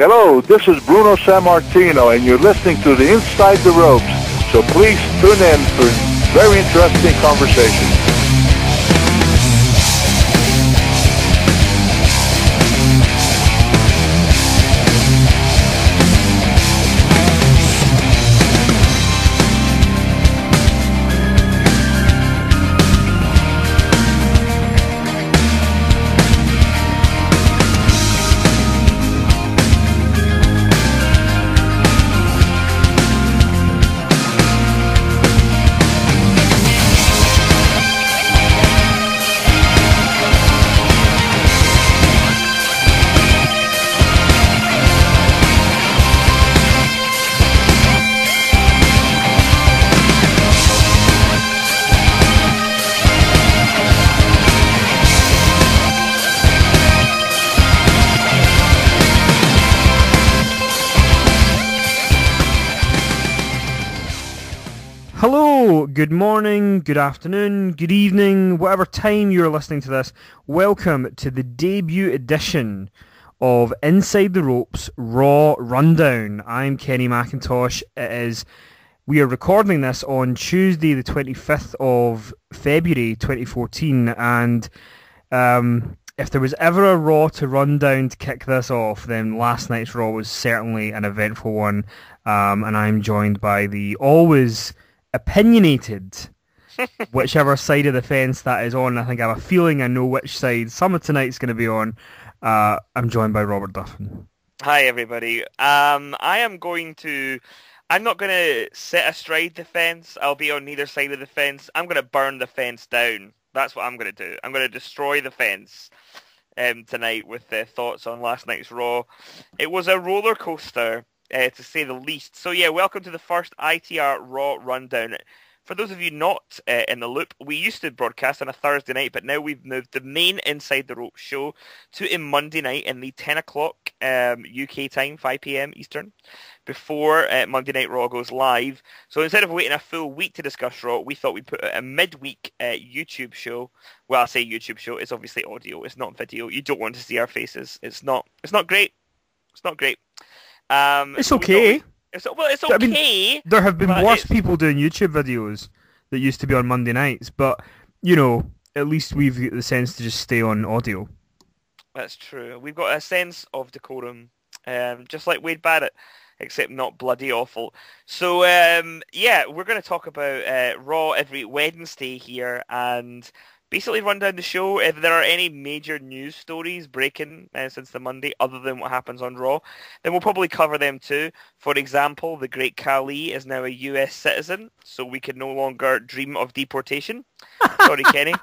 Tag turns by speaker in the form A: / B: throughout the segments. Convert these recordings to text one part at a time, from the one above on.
A: Hello, this is Bruno Sammartino, and you're listening to the Inside the Ropes. So please tune in for very interesting conversation.
B: Hello, good morning, good afternoon, good evening, whatever time you're listening to this. Welcome to the debut edition of Inside the Ropes Raw Rundown. I'm Kenny McIntosh. We are recording this on Tuesday the 25th of February 2014, and if there was ever a Raw to run down to kick this off, then last night's Raw was certainly an eventful one, and I'm joined by the always opinionated, whichever side of the fence that is on. I think I have a feeling I know which side some of tonight's going to be on. I'm joined by Robert Duffin.
C: Hi everybody. I'm not going to sit astride the fence. I'll be on neither side of the fence. I'm going to burn the fence down. That's what I'm going to do. I'm going to destroy the fence tonight with thoughts on last night's Raw. It was a roller coaster, to say the least. So yeah, welcome to the first ITR Raw Rundown. For those of you not in the loop, we used to broadcast on a Thursday night, but now we've moved the main Inside the Ropes show to a Monday night in the 10 o'clock UK time, 5 p.m. Eastern, before Monday Night Raw goes live. So instead of waiting a full week to discuss Raw, we thought we'd put out a midweek YouTube show. Well, I say YouTube show, it's obviously audio, it's not video. You don't want to see our faces. It's not great. It's not great.
B: It's okay.
C: It's okay.
B: I mean, there have been worse people doing YouTube videos that used to be on Monday nights, but, you know, at least we've got the sense to just stay on audio.
C: That's true. We've got a sense of decorum, just like Wade Barrett, except not bloody awful. So, yeah, we're going to talk about Raw every Wednesday here, and basically run down the show. If there are any major news stories breaking since the Monday, other than what happens on Raw, then we'll probably cover them too. For example, the great Khali is now a US citizen, so we can no longer dream of deportation. Sorry, Kenny.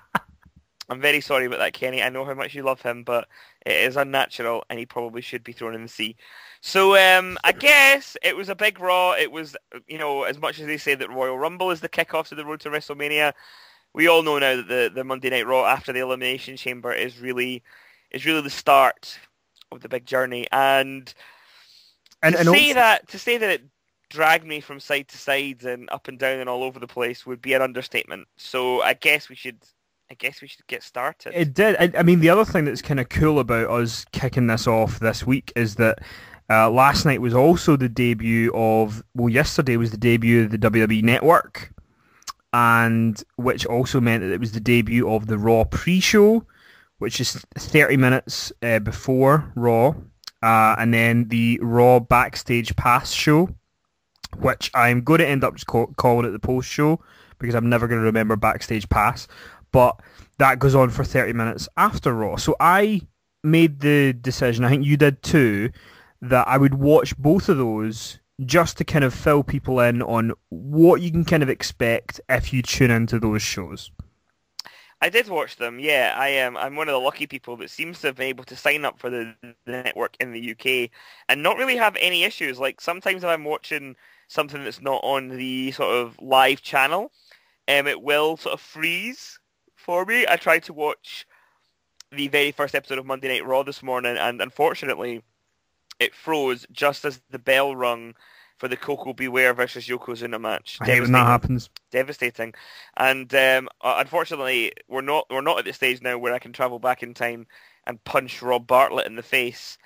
C: I'm very sorry about that, Kenny. I know how much you love him, but it is unnatural, and he probably should be thrown in the sea. So I guess it was a big Raw. It was, you know, as much as they say that Royal Rumble is the kickoff to the road to WrestleMania, we all know now that the Monday Night Raw after the Elimination Chamber is really the start of the big journey. And to say that it dragged me from side to side and up and down and all over the place would be an understatement. So I guess we should get started.
B: It did. I mean, the other thing that's kind of cool about us kicking this off this week is that last night was also the debut of, well, yesterday was the debut of the WWE Network, and which also meant that it was the debut of the Raw pre-show, which is 30 minutes before Raw, and then the Raw Backstage Pass show, which I'm going to end up just calling it the post-show, because I'm never going to remember Backstage Pass, but that goes on for 30 minutes after Raw. So I made the decision, I think you did too, that I would watch both of those just to kind of fill people in on what you can kind of expect if you tune into those shows.
C: I did watch them, yeah. I'm one of the lucky people that seems to have been able to sign up for the network in the UK and not really have any issues. Like, sometimes if I'm watching something that's not on the sort of live channel, it will sort of freeze for me. I tried to watch the very first episode of Monday Night Raw this morning, and unfortunately it froze just as the bell rung for the Koko Beware versus Yokozuna match.
B: I hate when that happens.
C: Devastating. And unfortunately, we're not at the stage now where I can travel back in time and punch Rob Bartlett in the face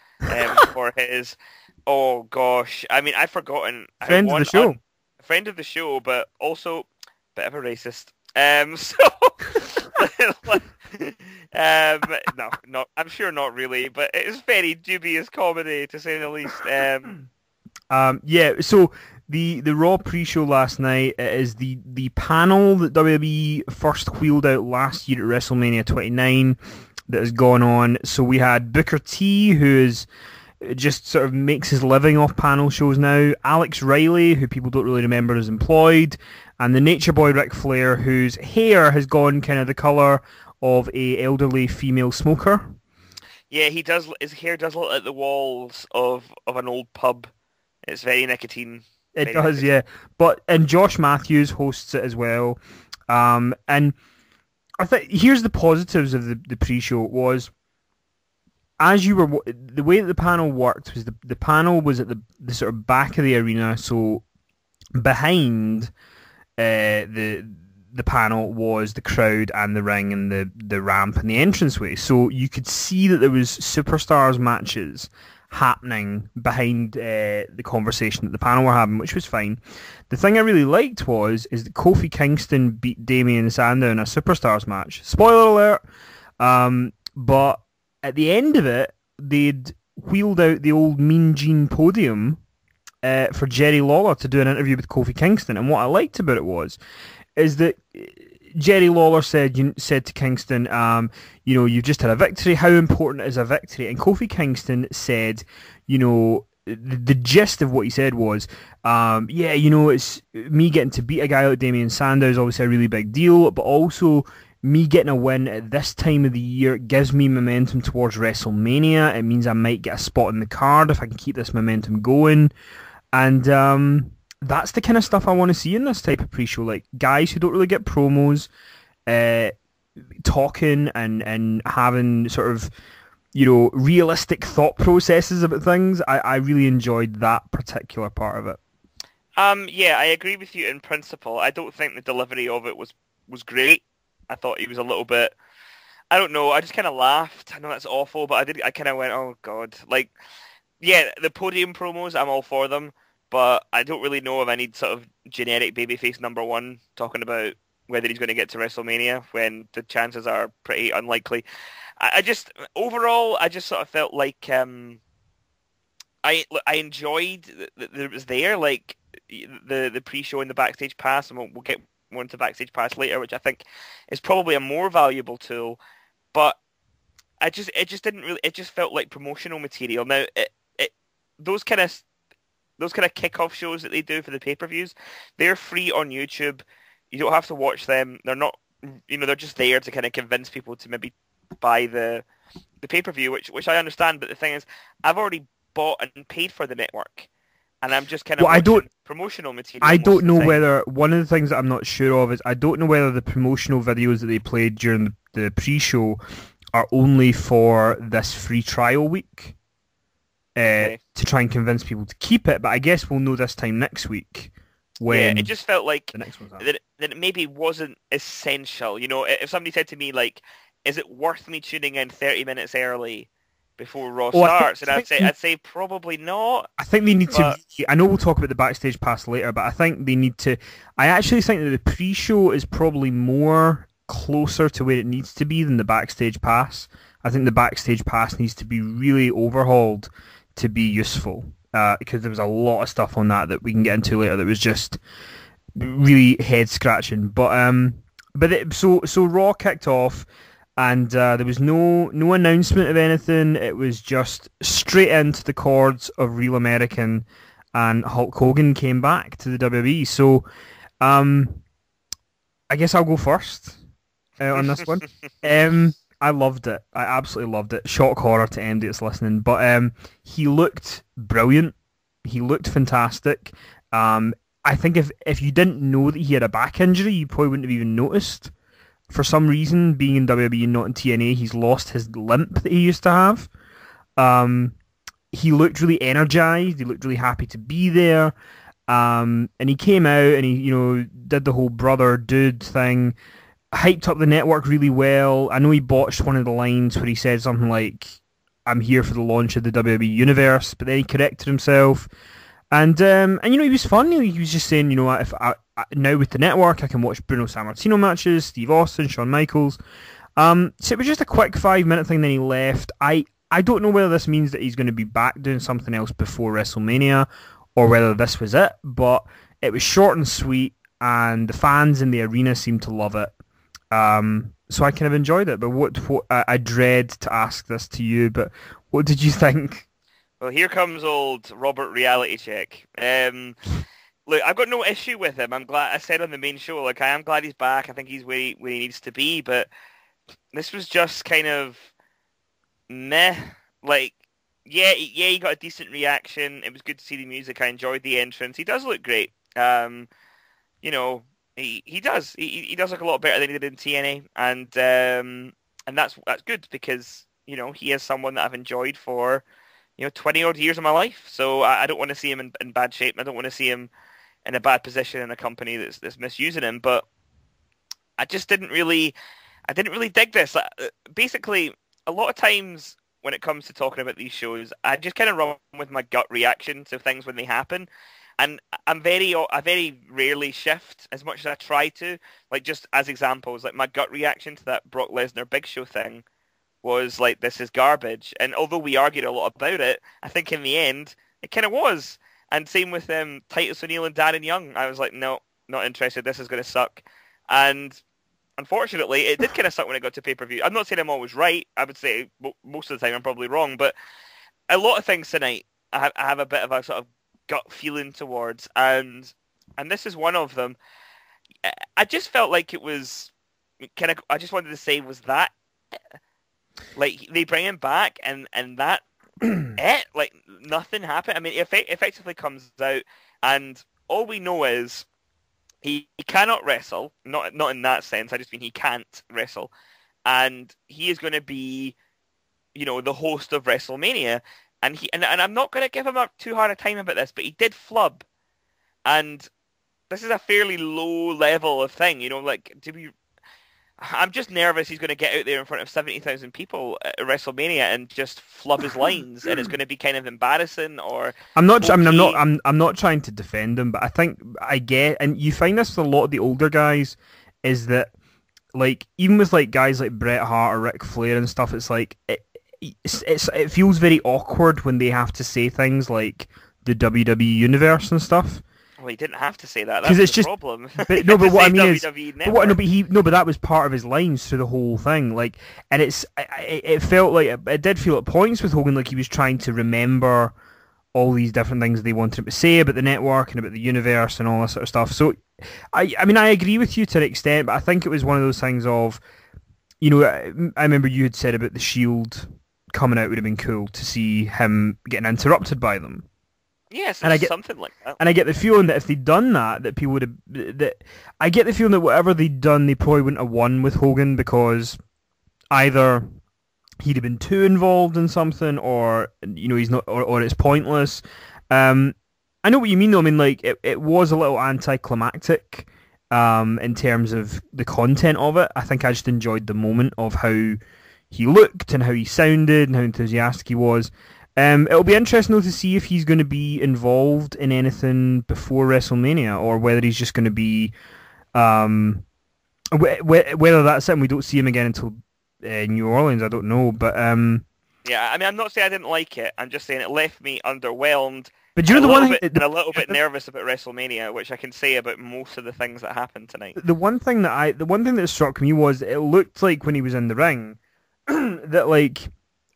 C: for his. Oh gosh, I mean I've forgotten.
B: Friend of the show.
C: Friend of the show, but also bit of a racist. So, no, I'm sure not really, but it's very dubious comedy to say the least.
B: Yeah, so the Raw pre-show last night is the panel that WWE first wheeled out last year at WrestleMania 29 that has gone on. So we had Booker T, who is just sort of makes his living off panel shows now, Alex Riley, who people don't really remember is employed, and the Nature Boy Ric Flair, whose hair has gone kind of the colour of a elderly female smoker.
C: Yeah, he does. His hair does look like the walls of an old pub. It's very nicotine.
B: It does, yeah. And Josh Matthews hosts it as well. And I think here's the positives of the pre-show was, as you were, the way that the panel worked was the panel was at the sort of back of the arena, so behind the panel was the crowd and the ring and the ramp and the entranceway. So you could see that there was superstars matches happening behind the conversation that the panel were having, which was fine. The thing I really liked is that Kofi Kingston beat Damien Sandow in a superstars match. Spoiler alert! But at the end of it, they'd wheeled out the old Mean Gene podium for Jerry Lawler to do an interview with Kofi Kingston. And what I liked about it is that Jerry Lawler said to Kingston, you've just had a victory. How important is a victory? And Kofi Kingston said, the gist of what he said was, it's me getting to beat a guy like Damien Sandow is obviously a really big deal, but also me getting a win at this time of the year gives me momentum towards WrestleMania. It means I might get a spot in the card if I can keep this momentum going. And that's the kind of stuff I want to see in this type of pre-show. Like, guys who don't really get promos, talking and having sort of, realistic thought processes about things. I really enjoyed that particular part of it.
C: Yeah, I agree with you in principle. I don't think the delivery of it was great. I thought he was a little bit, I don't know, I just kind of laughed. I know that's awful, but I kind of went, oh God. Like, yeah, the podium promos, I'm all for them, but I don't really know if I need sort of generic babyface number one talking about whether he's going to get to WrestleMania when the chances are pretty unlikely. Overall, I just sort of felt like I enjoyed that it was there, like the pre-show and the backstage pass, and we'll get more into backstage pass later, which I think is probably a more valuable tool. But it just didn't really. It just felt like promotional material. Now, those kind of kickoff shows that they do for the pay-per-views, they're free on YouTube. You don't have to watch them. They're not, they're just there to kind of convince people to maybe buy the pay-per-view, which I understand. But the thing is, I've already bought and paid for the network, and I'm just kind of watching promotional material.
B: I don't know whether, one of the things that I'm not sure of is, I don't know whether the promotional videos that they played during the pre-show are only for this free trial week. To try and convince people to keep it, but I guess we'll know this time next week. When
C: it just felt like
B: the next one's
C: that it maybe wasn't essential. If somebody said to me, like, is it worth me tuning in 30 minutes early before Raw starts? I'd say probably not.
B: I think they need to. I know we'll talk about the backstage pass later, but I think they need to. I actually think that the pre-show is probably more closer to where it needs to be than the backstage pass. I think the backstage pass needs to be really overhauled to be useful, because there was a lot of stuff on that we can get into later that was just really head scratching. So Raw kicked off, and there was no announcement of anything. It was just straight into the chords of Real American, and Hulk Hogan came back to the WWE. So I guess I'll go first on this one. I loved it. I absolutely loved it. Shock horror to anybody that's listening. But he looked brilliant. He looked fantastic. I think if you didn't know that he had a back injury, you probably wouldn't have even noticed. For some reason, being in WWE and not in TNA, he's lost his limp that he used to have. He looked really energized. He looked really happy to be there. And he came out and he, did the whole brother dude thing. Hyped up the network really well. I know he botched one of the lines where he said something like, I'm here for the launch of the WWE Universe, but then he corrected himself. And he was fun. He was just saying, if now with the network, I can watch Bruno Sammartino matches, Steve Austin, Shawn Michaels. So it was just a quick 5-minute thing, then he left. I don't know whether this means that he's going to be back doing something else before WrestleMania, or whether this was it, but it was short and sweet, and the fans in the arena seemed to love it. So I kind of enjoyed it, but what I dread to ask this to you, but what did you think?
C: Well, here comes old Robert Reality Check. Look, I've got no issue with him. I'm glad. I said on the main show, I am glad he's back. I think he's where he needs to be. But this was just kind of meh. He got a decent reaction. It was good to see the music. I enjoyed the entrance. He does look great. He does. He does look a lot better than he did in TNA, and that's good because he is someone that I've enjoyed for 20 odd years of my life. So I don't want to see him in bad shape. I don't want to see him in a bad position in a company that's misusing him. But I didn't really dig this. Basically, a lot of times when it comes to talking about these shows, I just kind of run with my gut reaction to things when they happen. And I very rarely shift as much as I try to. Like, just as examples, like my gut reaction to that Brock Lesnar Big Show thing was like, this is garbage. And although we argued a lot about it, I think in the end, it kind of was. And same with Titus O'Neil and Darren Young. I was like, no, not interested. This is going to suck. And unfortunately, it did kind of suck when it got to pay-per-view. I'm not saying I'm always right. I would say most of the time I'm probably wrong. But a lot of things tonight, I have a bit of a sort of gut feeling towards. And this is one of them. I just felt like it was I just wanted to say, was that like they bring him back and that it, like nothing happened. I mean, it effectively comes out and all we know is he cannot wrestle. Not in that sense. I just mean he can't wrestle, and he is going to be, the host of WrestleMania. And I'm not going to give him too hard a time about this, but he did flub, and this is a fairly low level of thing. I'm just nervous he's going to get out there in front of 70,000 people at WrestleMania and just flub his lines, and it's going to be kind of embarrassing. Or
B: I'm not trying to defend him, but I think I get, and you find this with a lot of the older guys, is that like even with like guys like Bret Hart or Ric Flair and stuff, it's like it feels very awkward when they have to say things like the WWE Universe and stuff.
C: Well, he didn't have to say that. That's the problem.
B: But what I mean is, but that was part of his lines through the whole thing. Like, and it felt like it did feel at points with Hogan like he was trying to remember all these different things they wanted him to say about the network and about the universe and all that sort of stuff. So, I agree with you to an extent, but I think it was one of those things of, I remember you had said about the Shield coming out would have been cool to see him getting interrupted by them.
C: Yes, and something like that.
B: And I get the feeling that if they'd done that people would have. I get the feeling that whatever they'd done, they probably wouldn't have won with Hogan because either he'd have been too involved in something, or he's not, or it's pointless. I know what you mean though. I mean, like it was a little anticlimactic in terms of the content of it. I think I just enjoyed the moment of how he looked and how he sounded and how enthusiastic he was. It'll be interesting though to see if he's going to be involved in anything before WrestleMania, or whether he's just going to be, whether that's it and we don't see him again until New Orleans. I don't know, but
C: yeah, I mean, I'm not saying I didn't like it. I'm just saying it left me underwhelmed.
B: But do you know the one thing,
C: and a little bit nervous about WrestleMania, which I can say about most of the things that happened tonight.
B: The one thing that struck me was it looked like when he was in the ring that like.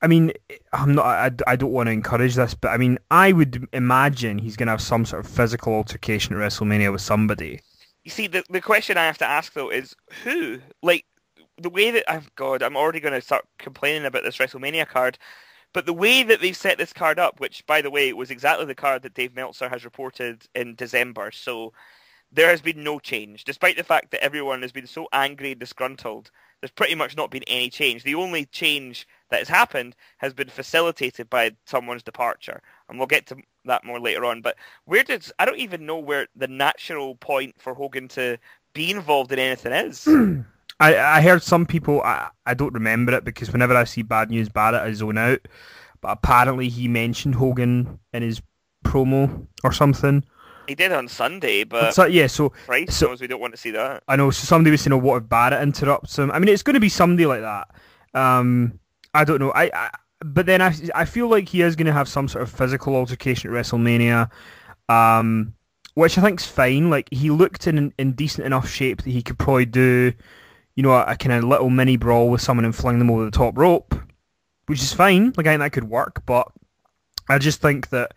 B: I mean, I don't want to encourage this, but I mean, I would imagine he's going to have some sort of physical altercation at WrestleMania with somebody.
C: You see, the question I have to ask, though, is who? Like, the way that... Oh, God, I'm already going to start complaining about this WrestleMania card, but the way that they've set this card up, which, by the way, was exactly the card that Dave Meltzer has reported in December, so there has been no change. Despite the fact that everyone has been so angry and disgruntled, there's pretty much not been any change. The only change that has happened has been facilitated by someone's departure, and we'll get to that more later on. But I don't even know where the natural point for Hogan to be involved in anything is.
B: I heard some people, I don't remember it because whenever I see Bad News Barrett, I zone out. But apparently he mentioned Hogan in his promo or something.
C: He did on Sunday,
B: But
C: but
B: so, yeah, so
C: Christ
B: so
C: knows we don't want to see that.
B: I know. So somebody was saying, "Oh, what if Barrett interrupts him?" I mean, it's going to be somebody like that. I don't know. But then I feel like he is going to have some sort of physical altercation at WrestleMania, which I think's fine. Like he looked in decent enough shape that he could probably do, a kind of little mini brawl with someone and fling them over the top rope, which is fine. Like I think that could work, but I just think that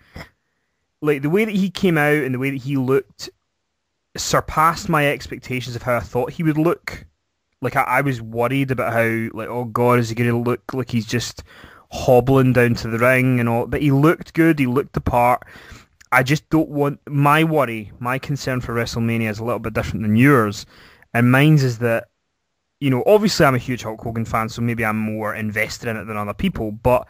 B: like the way that he came out and the way that he looked surpassed my expectations of how I thought he would look. Like I was worried about how like, oh god, is he going to look like he's just hobbling down to the ring and all? But he looked good. He looked the part. I just don't want my concern for WrestleMania is a little bit different than yours, and mine's is that obviously I'm a huge Hulk Hogan fan, so maybe I'm more invested in it than other people. But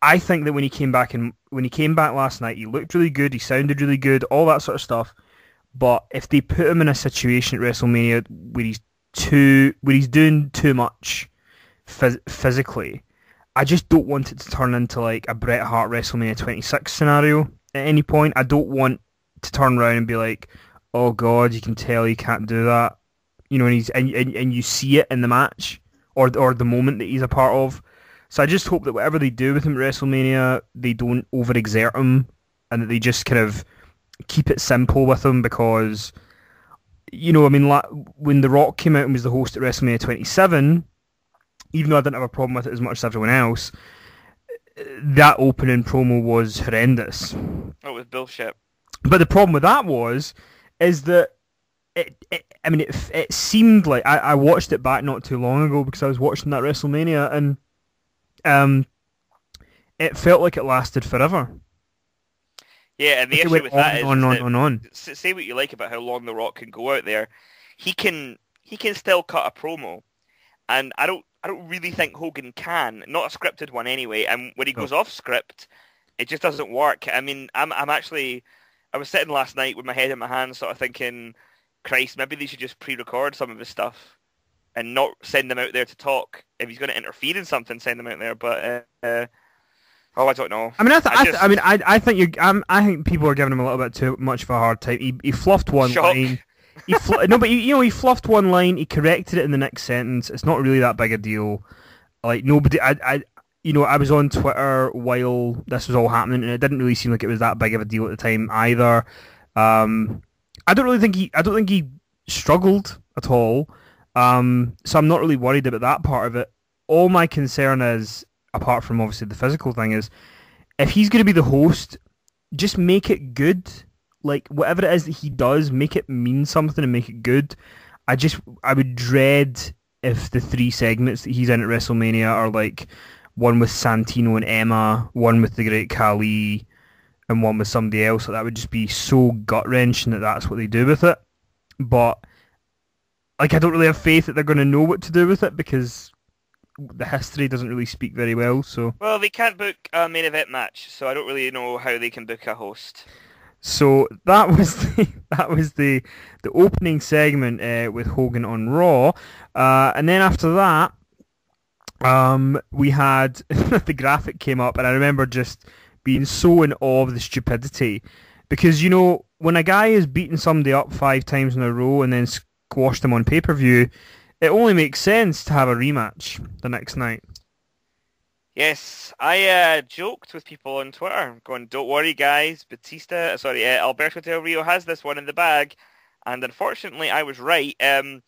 B: I think that when he came back last night, he looked really good. He sounded really good. All that sort of stuff. But if they put him in a situation at WrestleMania where he's doing too much physically, I just don't want it to turn into like a Bret Hart WrestleMania 26 scenario at any point. I don't want to turn around and be like, oh god, you can tell he can't do that. And you see it in the match or the moment that he's a part of. So I just hope that whatever they do with him at WrestleMania, they don't overexert him and that they just kind of keep it simple with him because, when The Rock came out and was the host at WrestleMania 27, even though I didn't have a problem with it as much as everyone else, that opening promo was horrendous.
C: It was bullshit.
B: But the problem with that is that it seemed like I watched it back not too long ago because I was watching that WrestleMania and it felt like it lasted forever.
C: Yeah, and the
B: It
C: issue
B: went
C: with that is
B: on.
C: Say what you like about how long The Rock can go out there, he can still cut a promo, and I don't really think Hogan can, not a scripted one anyway. And when he goes off script, it just doesn't work. I mean, I was sitting last night with my head in my hands, sort of thinking, Christ, maybe they should just pre-record some of his stuff and not send them out there to talk. If he's going to interfere in something, send them out there. But I don't know.
B: I mean, I think people are giving him a little bit too much of a hard time. He fluffed one line. He fluffed one line. He corrected it in the next sentence. It's not really that big a deal. Like nobody, I was on Twitter while this was all happening, and it didn't really seem like it was that big of a deal at the time either. I don't think he struggled at all. So I'm not really worried about that part of it. All my concern is, apart from obviously the physical thing, is if he's going to be the host, just make it good. Like whatever it is that he does, make it mean something and make it good. I would dread if the 3 segments that he's in at WrestleMania are like one with Santino and Emma, one with the Great Khali, and one with somebody else. That would just be so gut wrenching that that's what they do with it. But like I don't really have faith that they're going to know what to do with it because the history doesn't really speak very well. So
C: well, they can't book a main event match, so I don't really know how they can book a host.
B: So that was the opening segment with Hogan on Raw, and then after that, we had the graphic came up, and I remember just being so in awe of the stupidity because when a guy is beating somebody up 5 times in a row and then squashed them on pay-per-view, it only makes sense to have a rematch the next night.
C: Yes, I joked with people on Twitter, going, "Don't worry, guys. Alberto Del Rio has this one in the bag," and unfortunately, I was right. Del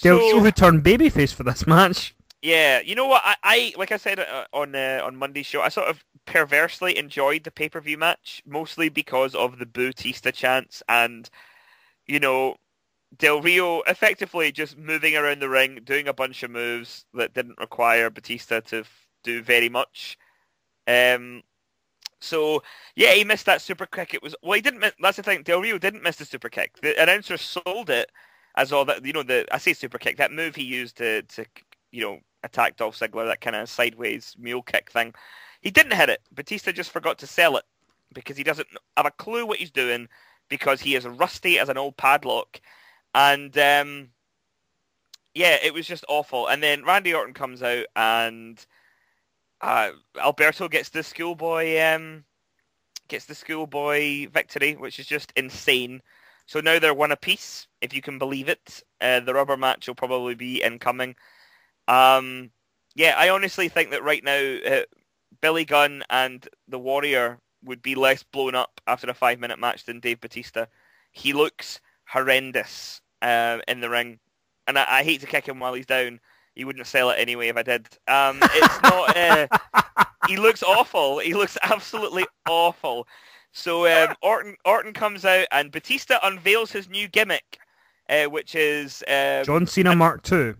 B: Rio who turned babyface for this match.
C: Yeah, you know what? I like I said on Monday's show, I sort of perversely enjoyed the pay-per-view match, mostly because of the Bautista chants and Del Rio effectively just moving around the ring, doing a bunch of moves that didn't require Batista to do very much. So yeah, he missed that super kick. He didn't miss. That's the thing. Del Rio didn't miss the super kick. The announcer sold it as all that. I say super kick. That move he used to attack Dolph Ziggler, that kind of sideways mule kick thing. He didn't hit it. Batista just forgot to sell it because he doesn't have a clue what he's doing because he is rusty as an old padlock. And Yeah, it was just awful. And then Randy Orton comes out and Alberto gets the schoolboy victory, which is just insane. So now they're one apiece, if you can believe it. The rubber match will probably be incoming. Yeah, I honestly think that right now, Billy Gunn and the Warrior would be less blown up after a 5-minute match than Dave Bautista. He looks horrendous in the ring, and I hate to kick him while he's down. He wouldn't sell it anyway if I did. It's not. He looks awful. He looks absolutely awful. So Orton comes out and Batista unveils his new gimmick, which is
B: John Cena Mark II.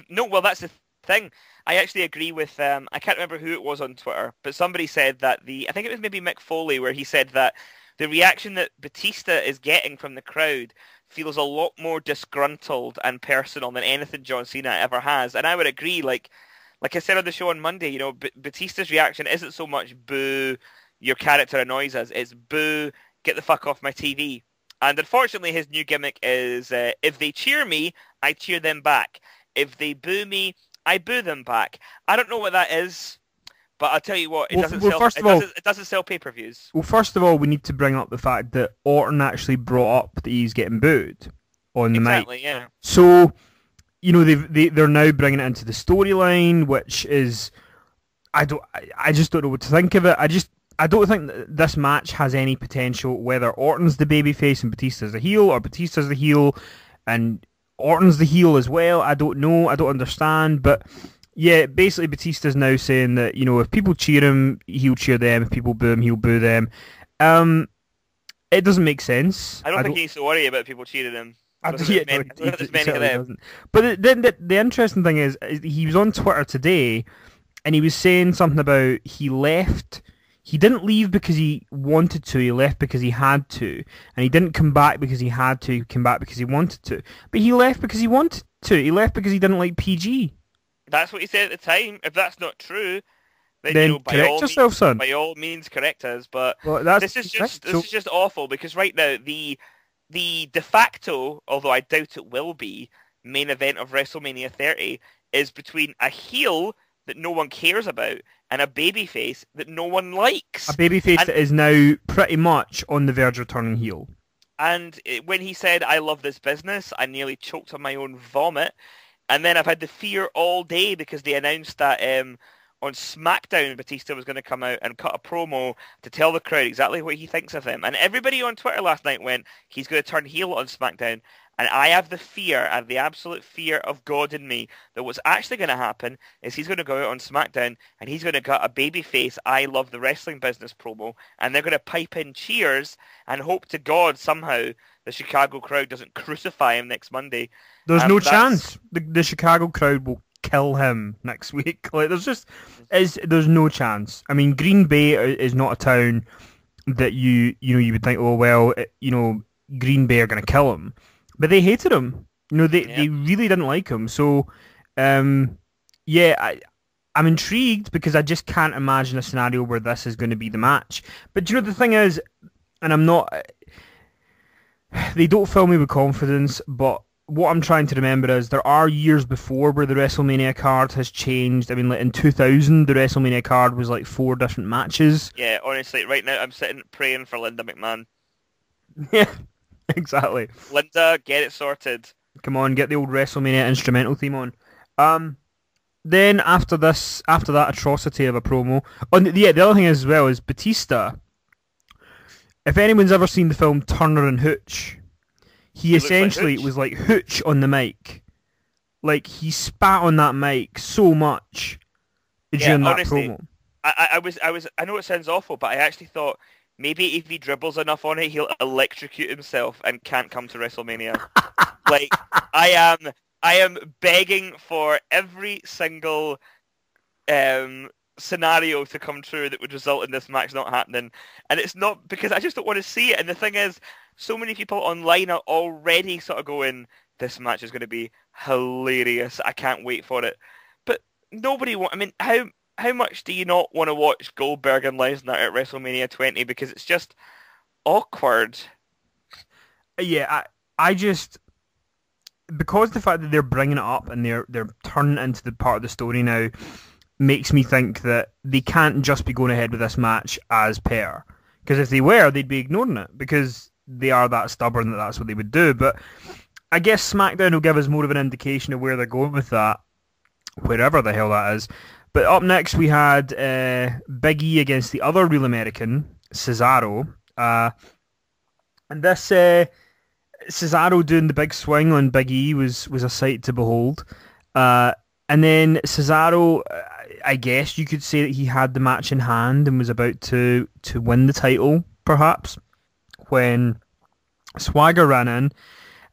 C: Well, that's the thing. I actually agree with I can't remember who it was on Twitter, but somebody said that I think it was maybe Mick Foley, where he said that the reaction that Batista is getting from the crowd feels a lot more disgruntled and personal than anything John Cena ever has. And I would agree. Like I said on the show on Monday, you know, Batista's reaction isn't so much boo, your character annoys us. It's boo, get the fuck off my TV. And unfortunately, his new gimmick is if they cheer me, I cheer them back. If they boo me, I boo them back. I don't know what that is, but I'll tell you what, it doesn't sell pay-per-views.
B: Well, first of all, we need to bring up the fact that Orton actually brought up that he's getting booed on the mic.
C: Exactly, yeah.
B: So, you know, they're now bringing it into the storyline, which is, I just don't know what to think of it. I don't think that this match has any potential, whether Orton's the babyface and Batista's the heel, or Batista's the heel and Orton's the heel as well. I don't know. I don't understand. But yeah, basically Batista's now saying that, you know, if people cheer him, he'll cheer them. If people boo him, he'll boo them. It doesn't make sense.
C: I don't think he needs to worry about people cheering him.
B: But the interesting thing is he was on Twitter today and he was saying something about he left. He didn't leave because he wanted to. He left because he had to. And he didn't come back because he had to. He came back because he wanted to. But he left because he wanted to. He left because he didn't like PG.
C: That's what he said at the time. If that's not true, then
B: you
C: know,
B: correct yourself, son.
C: By all means, correct us. But
B: well,
C: this is just awful, because right now the de facto, although I doubt it will be, main event of WrestleMania 30 is between a heel that no one cares about and a babyface that no one likes.
B: A babyface that is now pretty much on the verge of turning heel.
C: And when he said, "I love this business," I nearly choked on my own vomit. And then I've had the fear all day because they announced that on SmackDown, Batista was going to come out and cut a promo to tell the crowd exactly what he thinks of him. And everybody on Twitter last night went, he's going to turn heel on SmackDown. And I have the absolute fear of God in me, that what's actually going to happen is he's going to go out on SmackDown and he's going to cut a babyface "I love the wrestling business" promo, and they're going to pipe in cheers and hope to God somehow the Chicago crowd doesn't crucify him next Monday.
B: There's no chance. The Chicago crowd will kill him next week. Like there's no chance. I mean, Green Bay is not a town that you would think, oh well, Green Bay are going to kill him. But they hated him. They really didn't like him. So, I'm intrigued because I just can't imagine a scenario where this is going to be the match. But the thing is, and I'm not... They don't fill me with confidence, but what I'm trying to remember is there are years before where the WrestleMania card has changed. I mean, like in 2000, the WrestleMania card was like 4 different matches.
C: Yeah, honestly, right now I'm sitting praying for Linda McMahon.
B: Yeah. Exactly.
C: Linda, get it sorted.
B: Come on, get the old WrestleMania instrumental theme on. Then after that atrocity of a promo, the other thing as well is Batista. If anyone's ever seen the film Turner and Hooch, he essentially was like Hooch on the mic. Like he spat on that mic so much during that promo.
C: I know it sounds awful, but I actually thought, maybe if he dribbles enough on it, he'll electrocute himself and can't come to WrestleMania. Like, I am begging for every single scenario to come true that would result in this match not happening. And it's not because I just don't want to see it. And the thing is, so many people online are already sort of going, this match is going to be hilarious. I can't wait for it. But nobody I mean, how much do you not want to watch Goldberg and Lesnar at WrestleMania 20? Because it's just awkward.
B: Yeah, I just... because the fact that they're bringing it up and they're turning it into the part of the story now makes me think that they can't just be going ahead with this match as per. Because if they were, they'd be ignoring it because they are that stubborn that that's what they would do. But I guess SmackDown will give us more of an indication of where they're going with that, wherever the hell that is. But up next we had Big E against the other Real American, Cesaro. And this Cesaro doing the big swing on Big E was a sight to behold. And then Cesaro, I guess you could say that he had the match in hand and was about to win the title, perhaps, when Swagger ran in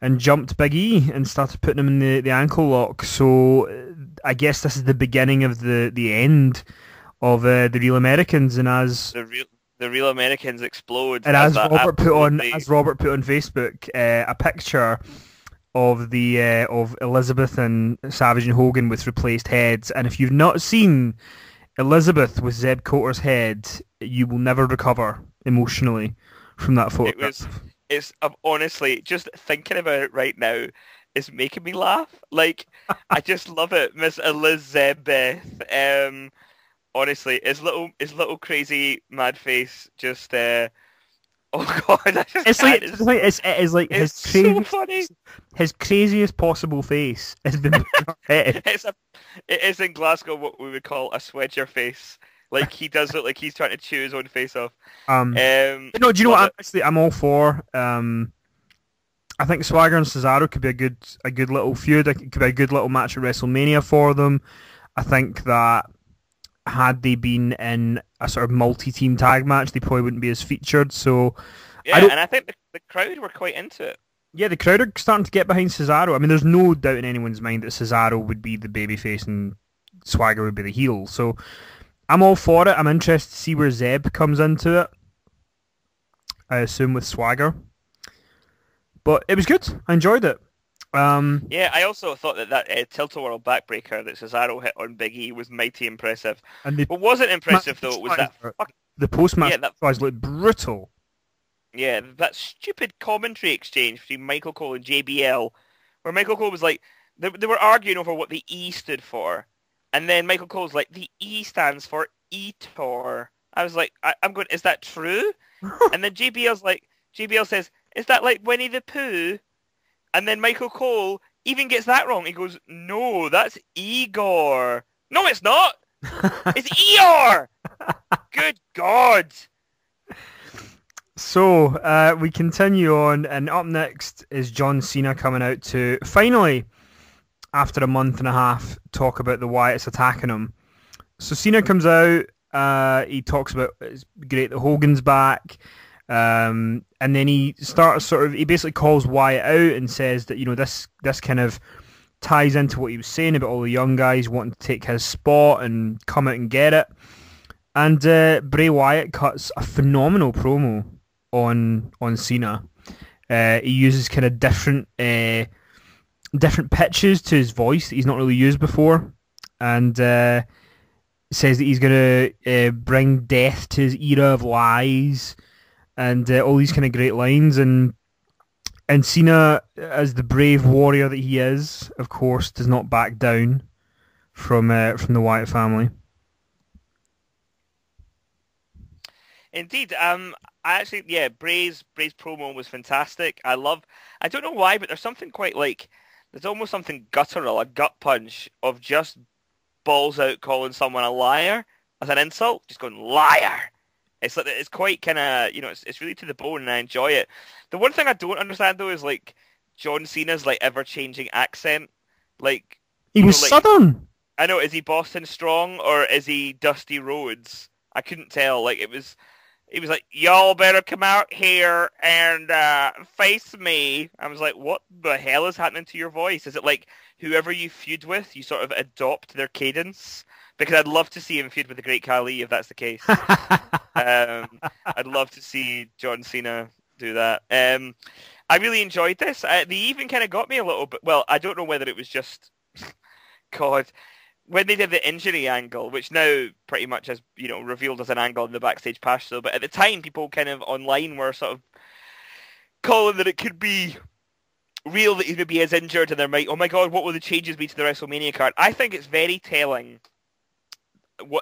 B: and jumped Big E and started putting him in the ankle lock. So I guess this is the beginning of the end of the Real Americans, and as
C: the Real Americans explode.
B: And as Robert put on Facebook a picture of the of Elizabeth and Savage and Hogan with replaced heads, and if you've not seen Elizabeth with Zeb Coulter's head, you will never recover emotionally from that photograph.
C: It's honestly, just thinking about it right now is making me laugh. Like, I just love it, Miss Elizabeth. Honestly, his little crazy mad face just. Oh God, it's
B: like his crazy, so funny. His craziest possible face has been put on head.
C: It is in Glasgow what we would call a swedger face. Like, he does look like he's trying to chew his own face off.
B: No, do you know what? I'm all for. I think Swagger and Cesaro could be a good little feud. It could be a good little match at WrestleMania for them. I think that had they been in a sort of multi-team tag match, they probably wouldn't be as featured. So
C: yeah, and I think the crowd were quite into it.
B: Yeah, the crowd are starting to get behind Cesaro. I mean, there's no doubt in anyone's mind that Cesaro would be the babyface and Swagger would be the heel. So I'm all for it. I'm interested to see where Zeb comes into it. I assume with Swagger. But it was good. I enjoyed it.
C: Yeah, I also thought that tilt-a-whirl backbreaker that Cesaro hit on Big E was mighty impressive. And what wasn't impressive, though, was that...
B: The post-match guys looked brutal.
C: Yeah, that stupid commentary exchange between Michael Cole and JBL, where Michael Cole was like... They were arguing over what the E stood for. And then Michael Cole's like, the E stands for ITR. I was like, I'm going, is that true? And then JBL says, is that like Winnie the Pooh? And then Michael Cole even gets that wrong. He goes, no, that's Igor. No, it's not. It's Eeyore. Good God.
B: So we continue on, and up next is John Cena coming out to finally, after a month and a half, talk about the Wyatts attacking him. So Cena comes out. He talks about it's great that Hogan's back. And then he starts he basically calls Wyatt out and says that, you know, this kind of ties into what he was saying about all the young guys wanting to take his spot and come out and get it. And Bray Wyatt cuts a phenomenal promo on Cena. He uses kind of different pitches to his voice that he's not really used before, and says that he's going to bring death to his era of lies. And all these kind of great lines, and Cena, as the brave warrior that he is, of course, does not back down from the Wyatt family.
C: Indeed, Bray's promo was fantastic. I don't know why, but there's something there's almost something guttural, a gut punch of just balls out calling someone a liar as an insult, just going liar. It's quite kind of, you know, it's really to the bone, and I enjoy it. The one thing I don't understand though is like John Cena's like ever-changing accent. Like
B: he was Southern.
C: I know, is he Boston strong or is he Dusty Rhodes? I couldn't tell. Like he was like, y'all better come out here and face me. I was like, what the hell is happening to your voice? Is it like whoever you feud with, you sort of adopt their cadence? Because I'd love to see him feud with the Great Khali if that's the case. I'd love to see John Cena do that. I really enjoyed this. They even kind of got me a little bit. Well, I don't know whether it was just... God. When they did the injury angle, which now pretty much has, you know, revealed as an angle in the Backstage Pass show, but at the time people kind of online were sort of calling that it could be real that he maybe is injured and they're like, oh my god, what will the changes be to the WrestleMania card? I think it's very telling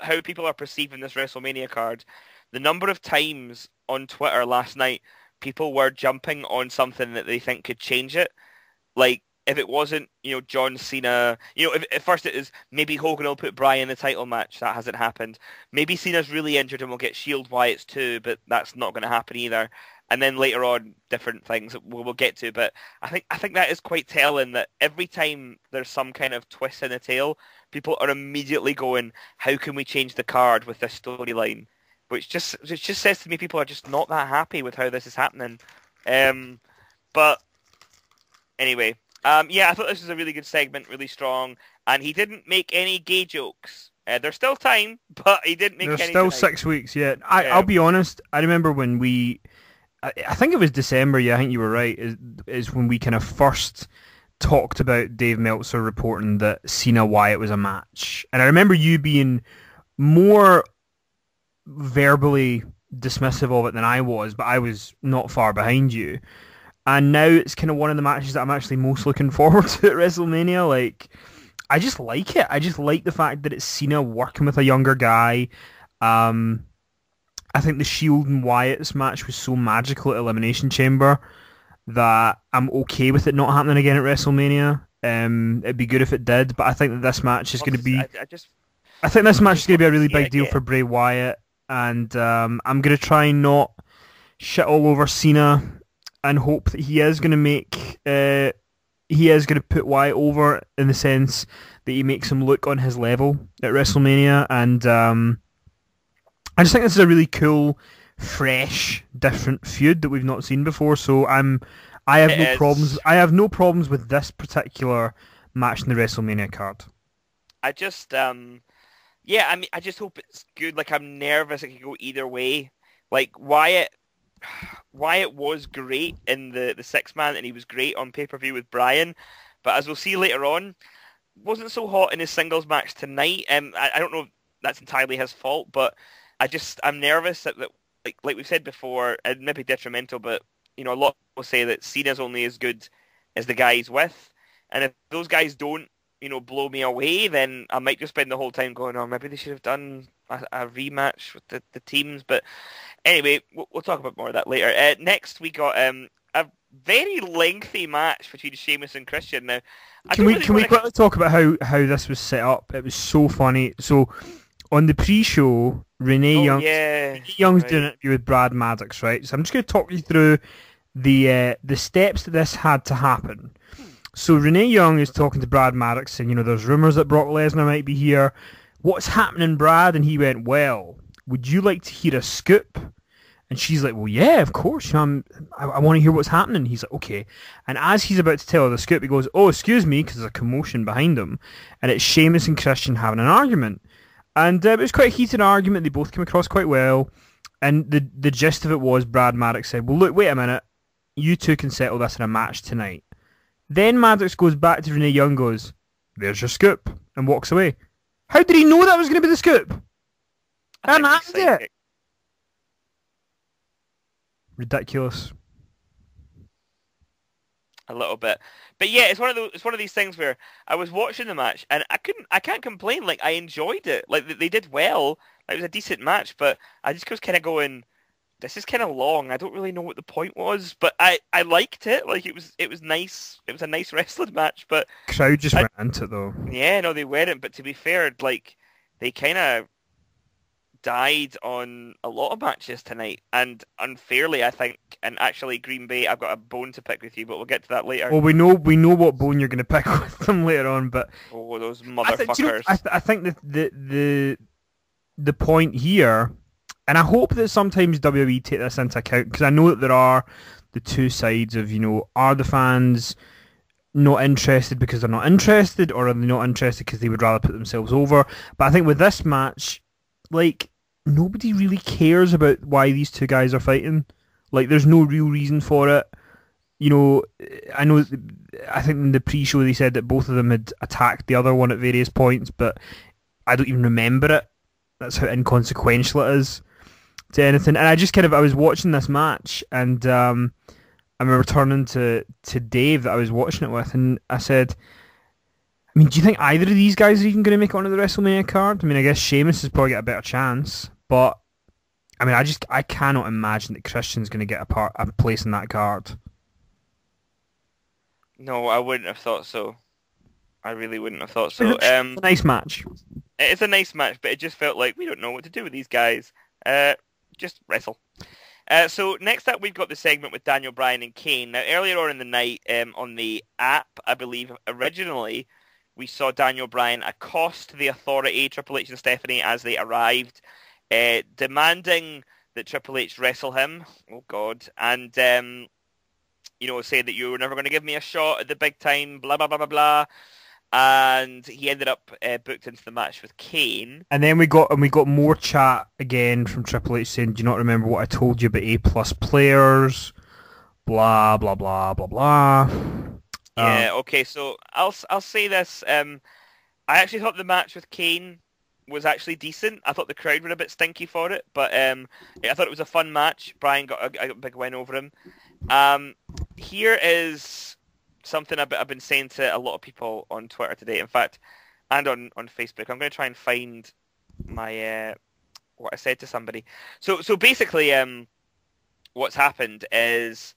C: how people are perceiving this WrestleMania card. The number of times on Twitter last night people were jumping on something that they think could change it. Like, if it wasn't, John Cena, if at first it is maybe Hogan will put Bryan in the title match. That hasn't happened. Maybe Cena's really injured and we'll get Shield Wyatt's too, but that's not going to happen either. And then later on, different things that we'll get to. But I think that is quite telling that every time there's some kind of twist in the tail, people are immediately going, how can we change the card with this storyline? Which just says to me people are just not that happy with how this is happening. But anyway, I thought this was a really good segment, really strong, and he didn't make any gay jokes. There's still time, but he didn't make any.
B: There's still 6 weeks yet. I'll be honest, I remember when I think it was December, I think you were right, is when we kind of first talked about Dave Meltzer reporting that Cena Wyatt was a match. And I remember you being more verbally dismissive of it than I was, but I was not far behind you. And now it's kind of one of the matches that I'm actually most looking forward to at WrestleMania. Like, I just like it. I just like the fact that it's Cena working with a younger guy. I think the Shield and Wyatt's match was so magical at Elimination Chamber that I'm okay with it not happening again at WrestleMania. It'd be good if it did, but I think that this match is going to be... I think this match is going to be a really big deal for Bray Wyatt, and I'm going to try and not shit all over Cena and hope that he is going to make... he is going to put Wyatt over in the sense that he makes him look on his level at WrestleMania, and I just think this is a really cool, fresh, different feud that we've not seen before. So I have no problems with this particular match in the WrestleMania card.
C: I just, I just hope it's good. Like, I'm nervous it could go either way. Like, Wyatt was great in the six-man, and he was great on pay-per-view with Bryan. But as we'll see later on, wasn't so hot in his singles match tonight. I don't know if that's entirely his fault, but I'm nervous that like we've said before, it may be detrimental, but a lot of people say that Cena's only as good as the guy he's with, and if those guys don't, blow me away, then I might just spend the whole time going, oh, maybe they should have done a rematch with the teams. But anyway, we'll talk about more of that later. Next, we got a very lengthy match between Sheamus and Christian. Now,
B: can we quickly talk about how this was set up? It was so funny. So on the pre-show, Renee Young's doing an interview with Brad Maddox, right? So I'm just going to talk you through the steps that this had to happen. So Renee Young is talking to Brad Maddox, saying, there's rumours that Brock Lesnar might be here. What's happening, Brad? And he went, well, would you like to hear a scoop? And she's like, well, yeah, of course. I want to hear what's happening. He's like, okay. And as he's about to tell her the scoop, he goes, oh, excuse me, because there's a commotion behind him. And it's Sheamus and Christian having an argument. And it was quite a heated argument. They both came across quite well. And the gist of it was Brad Maddox said, well, look, wait a minute. You two can settle this in a match tonight. Then Maddox goes back to Renee Young, goes, there's your scoop, and walks away. How did he know that was going to be the scoop? I hadn't asked it. Ridiculous.
C: A little bit. But yeah, it's one of these things where I was watching the match and I can't complain. Like, I enjoyed it. Like, they did well. It was a decent match, but I just was kind of going, this is kind of long. I don't really know what the point was, but I liked it. Like, it was nice. It was a nice wrestling match, but
B: crowd just went into it though.
C: Yeah, no, they weren't. But to be fair, like, they kind of died on a lot of matches tonight, and unfairly, I think. And actually, Green Bay, I've got a bone to pick with you, but we'll get to that later.
B: Well, we know what bone you're going to pick with them later on, but
C: oh, those motherfuckers!
B: I think that the point here. And I hope that sometimes WWE take this into account, because I know that there are the two sides of, are the fans not interested because they're not interested, or are they not interested because they would rather put themselves over? But I think with this match, like, nobody really cares about why these two guys are fighting. Like, there's no real reason for it. I think in the pre-show they said that both of them had attacked the other one at various points, but I don't even remember it. That's how inconsequential it is to anything. And I just I was watching this match, and I'm I remember turning to Dave that I was watching it with, and I said, I mean, do you think either of these guys are even going to make it onto the WrestleMania card? I mean, I guess Sheamus has probably got a better chance, but I mean, I cannot imagine that Christian's going to get a place in that card.
C: No, I wouldn't have thought so. I really wouldn't have thought so.
B: It's a nice match.
C: It's a nice match, but it just felt like we don't know what to do with these guys. Just wrestle. So next up, we've got the segment with Daniel Bryan and Kane. Now, earlier on in the night, on the app, I believe, originally, we saw Daniel Bryan accost the Authority, Triple H and Stephanie, as they arrived, demanding that Triple H wrestle him. Oh, God. And, say that you were never going to give me a shot at the big time, blah, blah, blah, blah, blah. And he ended up booked into the match with Kane.
B: And then we got more chat again from Triple H saying, "Do you not remember what I told you about A+ players? Blah blah blah blah blah."
C: Yeah. Okay. So I'll say this. I actually thought the match with Kane was actually decent. I thought the crowd were a bit stinky for it, but I thought it was a fun match. Bryan got a big win over him. Here is something I've been saying to a lot of people on Twitter today, in fact, and on Facebook. I'm going to try and find my what I said to somebody. So basically, what's happened is,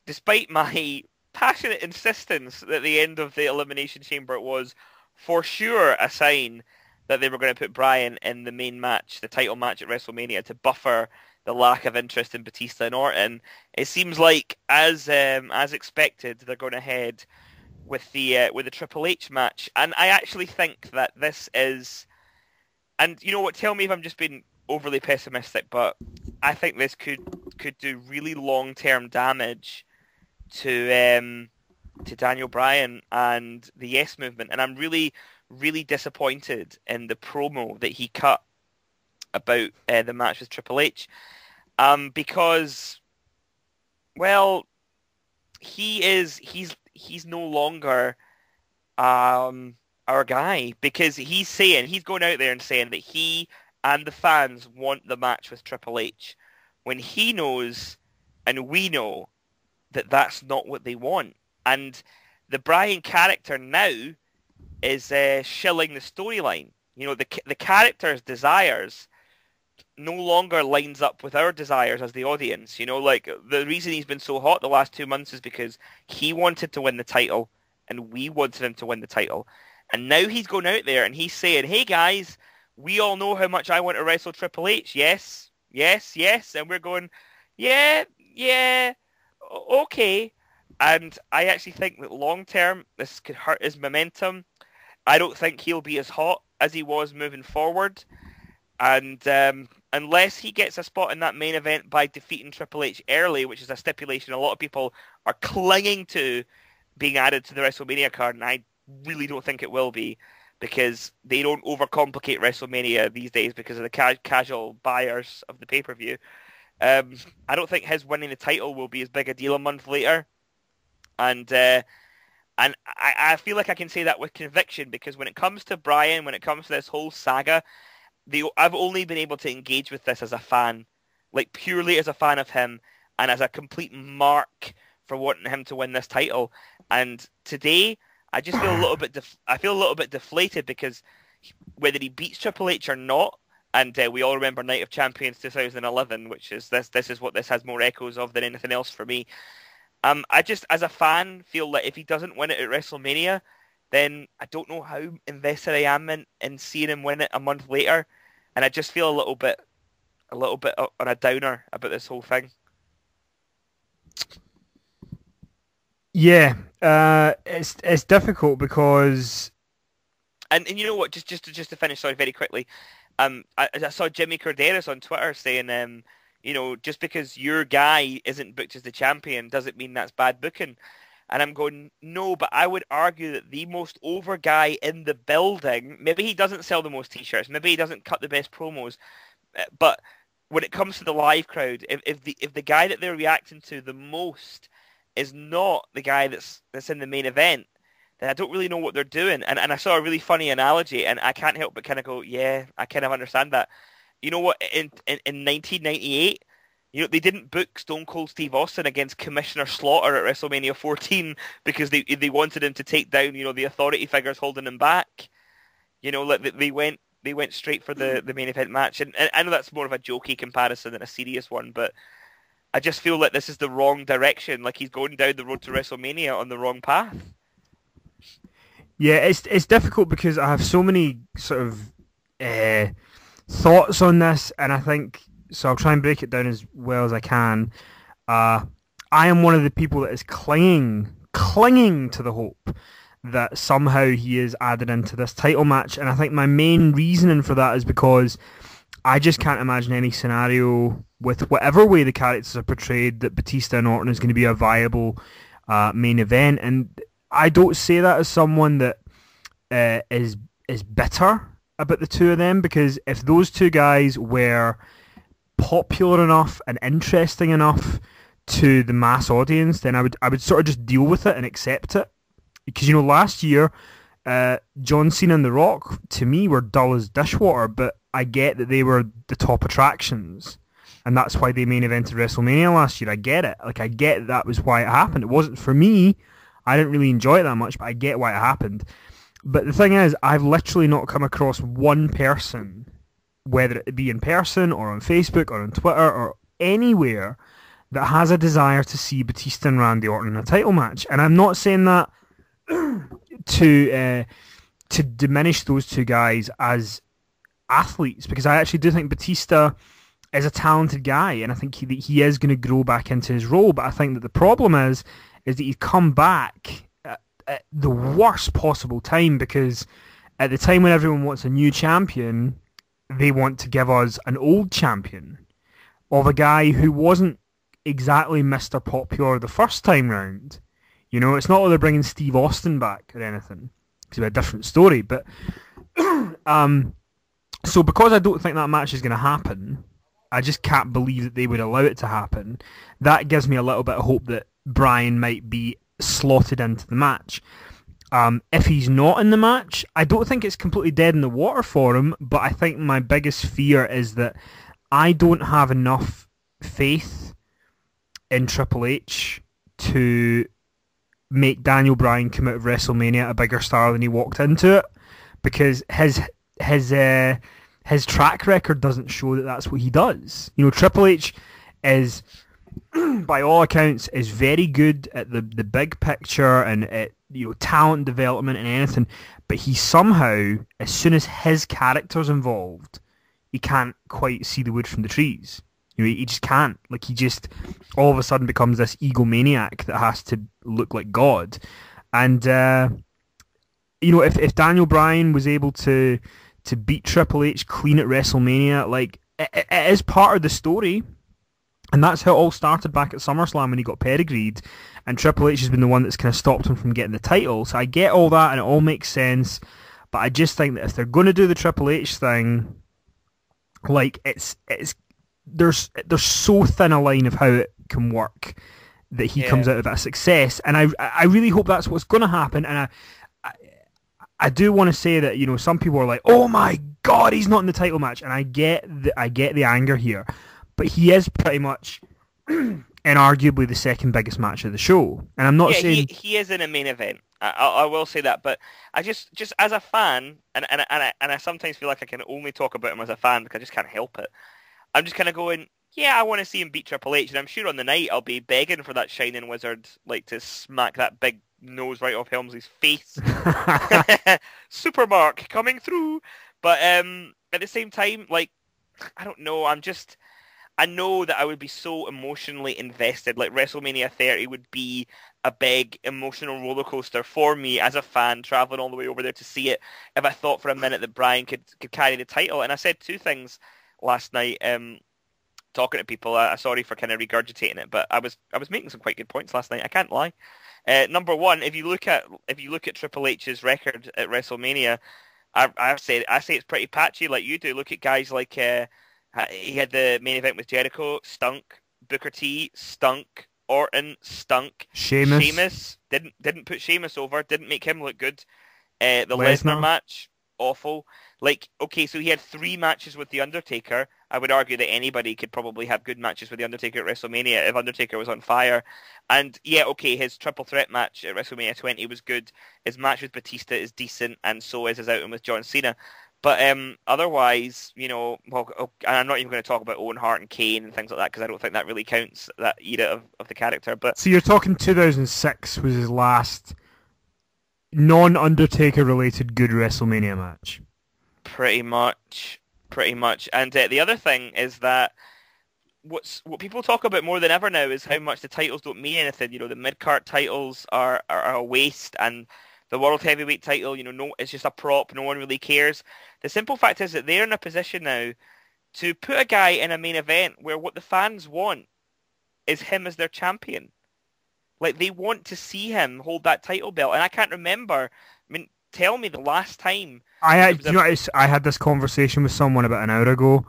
C: despite my passionate insistence that the end of the Elimination Chamber was for sure a sign that they were going to put Bryan in the main match, the title match at WrestleMania, to buffer the lack of interest in Batista and Orton, it seems like, as expected, they're going ahead with the Triple H match. And I actually think that this is, and you know what, tell me if I'm just being overly pessimistic, but I think this could do really long-term damage to Daniel Bryan and the Yes Movement. And I'm really, really disappointed in the promo that he cut about the match with Triple H, because, well, he's no longer our guy, because he's going out there and saying that he and the fans want the match with Triple H, when he knows and we know that that's not what they want. And the Bryan character now is shilling the storyline. You know, the character's desires no longer lines up with our desires as the audience. You know, like, the reason he's been so hot the last 2 months is because he wanted to win the title and we wanted him to win the title. And now he's going out there and he's saying, hey guys, we all know how much I want to wrestle Triple H. Yes, yes, yes. And we're going, yeah, okay. And I actually think that long term, this could hurt his momentum. I don't think he'll be as hot as he was moving forward. And unless he gets a spot in that main event by defeating Triple H early, which is a stipulation a lot of people are clinging to being added to the WrestleMania card, and I really don't think it will be, because they don't overcomplicate WrestleMania these days because of the casual buyers of the pay-per-view. I don't think his winning the title will be as big a deal a month later. And I feel like I can say that with conviction, because when it comes to Bryan, when it comes to this whole saga, I've only been able to engage with this as a fan, like purely as a fan of him and as a complete mark for wanting him to win this title. And today, I just feel a little bit deflated, because whether he beats Triple H or not, and we all remember Night of Champions 2011, which is this is what this has more echoes of than anything else for me. I just, as a fan, feel that if he doesn't win it at WrestleMania, then I don't know how invested I am in seeing him win it a month later, and I just feel a little bit on a downer about this whole thing.
B: Yeah, it's difficult because,
C: and you know what? Just to finish, sorry, very quickly. I saw Jimmy Corderas on Twitter saying, just because your guy isn't booked as the champion doesn't mean that's bad booking. And I'm going, no, but I would argue that the most over guy in the building, maybe he doesn't sell the most t-shirts, maybe he doesn't cut the best promos, but when it comes to the live crowd, if the guy that they're reacting to the most is not the guy that's in the main event, then I don't really know what they're doing. And I saw a really funny analogy, and I can't help but kind of go, yeah, I kind of understand that. You know what? In 1998, They didn't book Stone Cold Steve Austin against Commissioner Slaughter at WrestleMania 14 because they wanted him to take down, the authority figures holding him back. Like they went straight for the main event match. And I know that's more of a jokey comparison than a serious one, but I just feel like this is the wrong direction. Like he's going down the road to WrestleMania on the wrong path.
B: Yeah, it's difficult because I have so many sort of thoughts on this, and I think so. I'll try and break it down as well as I can. I am one of the people that is clinging to the hope that somehow he is added into this title match, and I think my main reasoning for that is because I just can't imagine any scenario with whatever way the characters are portrayed that Batista and Orton is going to be a viable main event. And I don't say that as someone that is bitter about the two of them, because if those two guys were popular enough and interesting enough to the mass audience, then I would sort of just deal with it and accept it. Because last year, John Cena and The Rock to me were dull as dishwater, but I get that they were the top attractions, and that's why they main evented WrestleMania last year. I get it. Like I get that was why it happened. It wasn't for me. I didn't really enjoy it that much, but I get why it happened. But the thing is, I've literally not come across one person, whether it be in person or on Facebook or on Twitter or anywhere, that has a desire to see Batista and Randy Orton in a title match. And I'm not saying that to diminish those two guys as athletes, because I actually do think Batista is a talented guy, and I think he is going to grow back into his role. But I think that the problem is that he's come back at the worst possible time, because at the time when everyone wants a new champion, they want to give us an old champion of a guy who wasn't exactly Mr. Popular the first time round. It's not like they're bringing Steve Austin back or anything. It's a different story. But so because I don't think that match is going to happen, I just can't believe that they would allow it to happen. That gives me a little bit of hope that Bryan might be slotted into the match. If he's not in the match, I don't think it's completely dead in the water for him, but I think my biggest fear is that I don't have enough faith in Triple H to make Daniel Bryan come out of WrestleMania a bigger star than he walked into it, because his track record doesn't show that that's what he does. Triple H is, by all accounts, is very good at the big picture and at talent development and anything, but he somehow, as soon as his character's involved, he can't quite see the wood from the trees. He just can't. Like, he just all of a sudden becomes this egomaniac that has to look like God. And if Daniel Bryan was able to beat Triple H clean at WrestleMania, like it is part of the story. And that's how it all started back at SummerSlam when he got pedigreed, and Triple H has been the one that's kind of stopped him from getting the title. So I get all that, and it all makes sense. But I just think that if they're going to do the Triple H thing, like there's so thin a line of how it can work that he comes out of a success, and I really hope that's what's going to happen. And I do want to say that some people are like, oh my God, he's not in the title match, and I get the anger here. But he is pretty much inarguably the second biggest match of the show. And I'm not saying...
C: he is in a main event. I will say that. But I just as a fan, and I sometimes feel like I can only talk about him as a fan because I just can't help it. I'm just kind of going, yeah, I want to see him beat Triple H. And I'm sure on the night I'll be begging for that Shining Wizard to smack that big nose right off Helmsley's face. Supermark coming through. But at the same time, I don't know. I know that I would be so emotionally invested. Like WrestleMania 30 would be a big emotional roller coaster for me as a fan traveling all the way over there to see it. If I thought for a minute that Bryan could carry the title, and I said two things last night, talking to people. Sorry for kind of regurgitating it, but I was making some quite good points last night. I can't lie. Number one, if you look at Triple H's record at WrestleMania, I say it's pretty patchy, like you do. Look at guys like. He had the main event with Jericho, stunk. Booker T, stunk. Orton, stunk.
B: Sheamus
C: didn't put Sheamus over, didn't make him look good. The Lesnar match, awful. Okay, so he had 3 matches with The Undertaker, I would argue that anybody could probably have good matches with The Undertaker at WrestleMania if Undertaker was on fire. And yeah, okay, his triple threat match at WrestleMania 20 was good. His match with Batista is decent, and so is his outing with John Cena. But otherwise, well, and I'm not even going to talk about Owen Hart and Kane and things like that because I don't think that really counts, that era of the character. But
B: so you're talking 2006 was his last non-Undertaker related good WrestleMania match.
C: Pretty much. And the other thing is that what people talk about more than ever now is how much the titles don't mean anything. The mid-card titles are a waste, and the World Heavyweight title, it's just a prop. No one really cares. The simple fact is that they're in a position now to put a guy in a main event where what the fans want is him as their champion. Like, they want to see him hold that title belt. And I can't remember. I mean, tell me the last time. I
B: had this conversation with someone about an hour ago.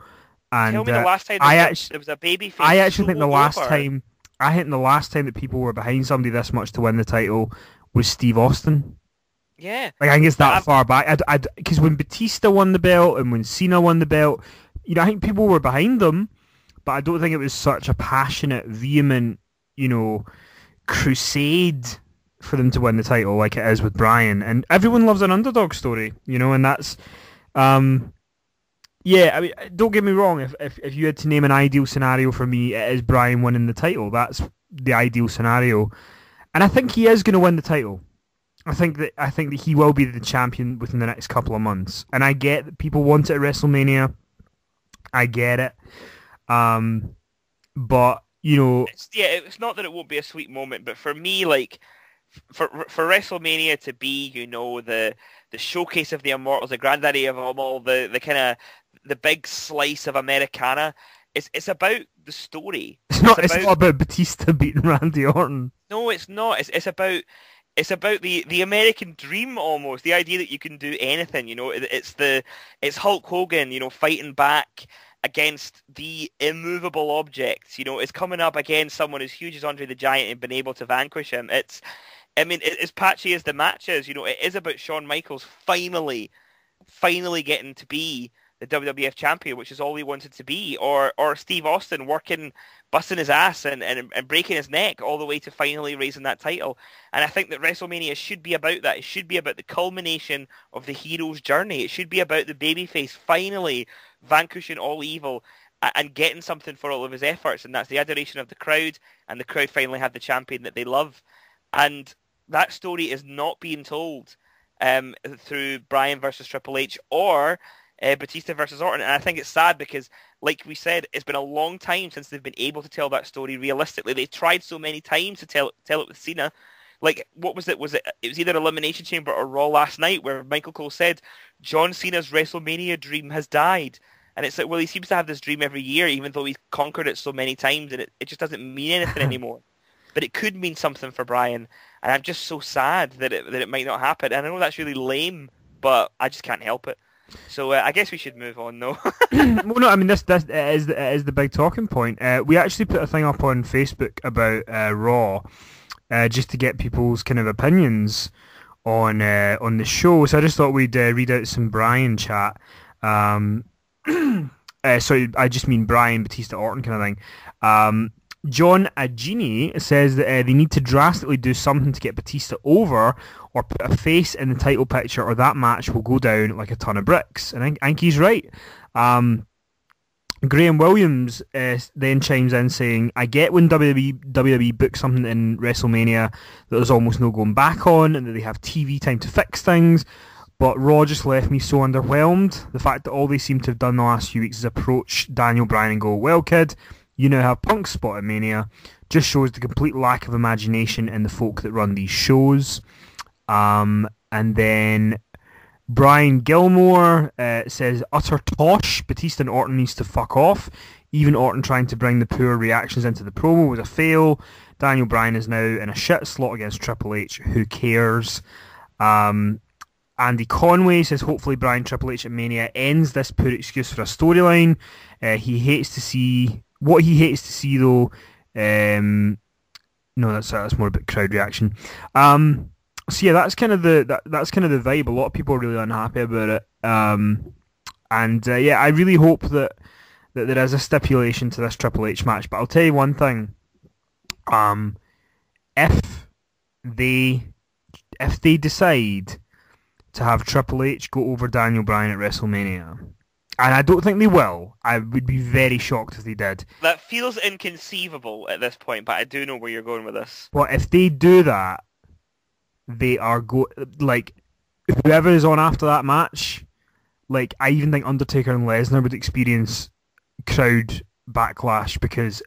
B: And
C: tell me the last time there was a babyface.
B: I actually think the last time that people were behind somebody this much to win the title was Steve Austin.
C: Yeah.
B: Like, I think it's that far back. Because when Batista won the belt and when Cena won the belt, I think people were behind them, but I don't think it was such a passionate, vehement, crusade for them to win the title like it is with Bryan. And everyone loves an underdog story, and that's... yeah, I mean, don't get me wrong. If you had to name an ideal scenario for me, it is Bryan winning the title. That's the ideal scenario. And I think he is going to win the title. I think that he will be the champion within the next couple of months. And I get that people want it at WrestleMania. I get it. But,
C: it's not that it won't be a sweet moment, but for me, like, for WrestleMania to be, the showcase of the Immortals, the granddaddy of them all, the kind of, the big slice of Americana, it's about the story.
B: It's not about Batista beating Randy Orton.
C: No, it's not. It's about the American dream almost. The idea that you can do anything, It's Hulk Hogan, fighting back against the immovable objects. It's coming up against someone as huge as Andre the Giant and been able to vanquish him. It's as patchy as the match is, it is about Shawn Michaels finally getting to be the WWF champion, which is all he wanted to be, or Steve Austin busting his ass and breaking his neck all the way to finally raising that title. And I think that WrestleMania should be about that. It should be about the culmination of the hero's journey. It should be about the babyface finally vanquishing all evil and getting something for all of his efforts, and that's the adoration of the crowd, and the crowd finally had the champion that they love. And that story is not being told through Bryan versus Triple H or Batista versus Orton. And I think it's sad because, like we said, it's been a long time since they've been able to tell that story realistically. They tried so many times to tell it with Cena. Like, what was it? It was either Elimination Chamber or Raw last night where Michael Cole said, John Cena's WrestleMania dream has died. And it's like, well, he seems to have this dream every year, even though he's conquered it so many times, and it just doesn't mean anything anymore. But it could mean something for Bryan, and I'm just so sad that it might not happen. And I know that's really lame, but I just can't help it. So I guess we should move on, though.
B: Well, no, I mean, this is the big talking point. We actually put a thing up on Facebook about Raw, just to get people's kind of opinions on the show. So I just thought we'd read out some Bryan chat. Sorry, I just mean Bryan, Batista, Orton kind of thing. John Agini says that they need to drastically do something to get Batista over or put a face in the title picture, or that match will go down like a ton of bricks. And I think he's right. Graham Williams then chimes in saying, I get when WWE book something in WrestleMania that there's almost no going back on and that they have TV time to fix things, but Raw just left me so underwhelmed. The fact that all they seem to have done the last few weeks is approach Daniel Bryan and go, well, kid, you now have Punk's spot at Mania. Just shows the complete lack of imagination in the folk that run these shows. And then Brian Gilmore says, utter tosh. Batista and Orton needs to fuck off. Even Orton trying to bring the poor reactions into the promo was a fail. Daniel Bryan is now in a shit slot against Triple H. Who cares? Andy Conway says, hopefully Bryan Triple H at Mania ends this poor excuse for a storyline. He hates to see... What he hates to see, though... no, that's more about crowd reaction. So yeah, that's kind of the vibe. A lot of people are really unhappy about it. Yeah, I really hope that that there is a stipulation to this Triple H match. But I'll tell you one thing. If they decide to have Triple H go over Daniel Bryan at WrestleMania, and I don't think they will, I would be very shocked if they did.
C: That feels inconceivable at this point, but I do know where you're going with this.
B: But if they do that, they are whoever is on after that match, like I even think Undertaker and Lesnar would experience crowd backlash because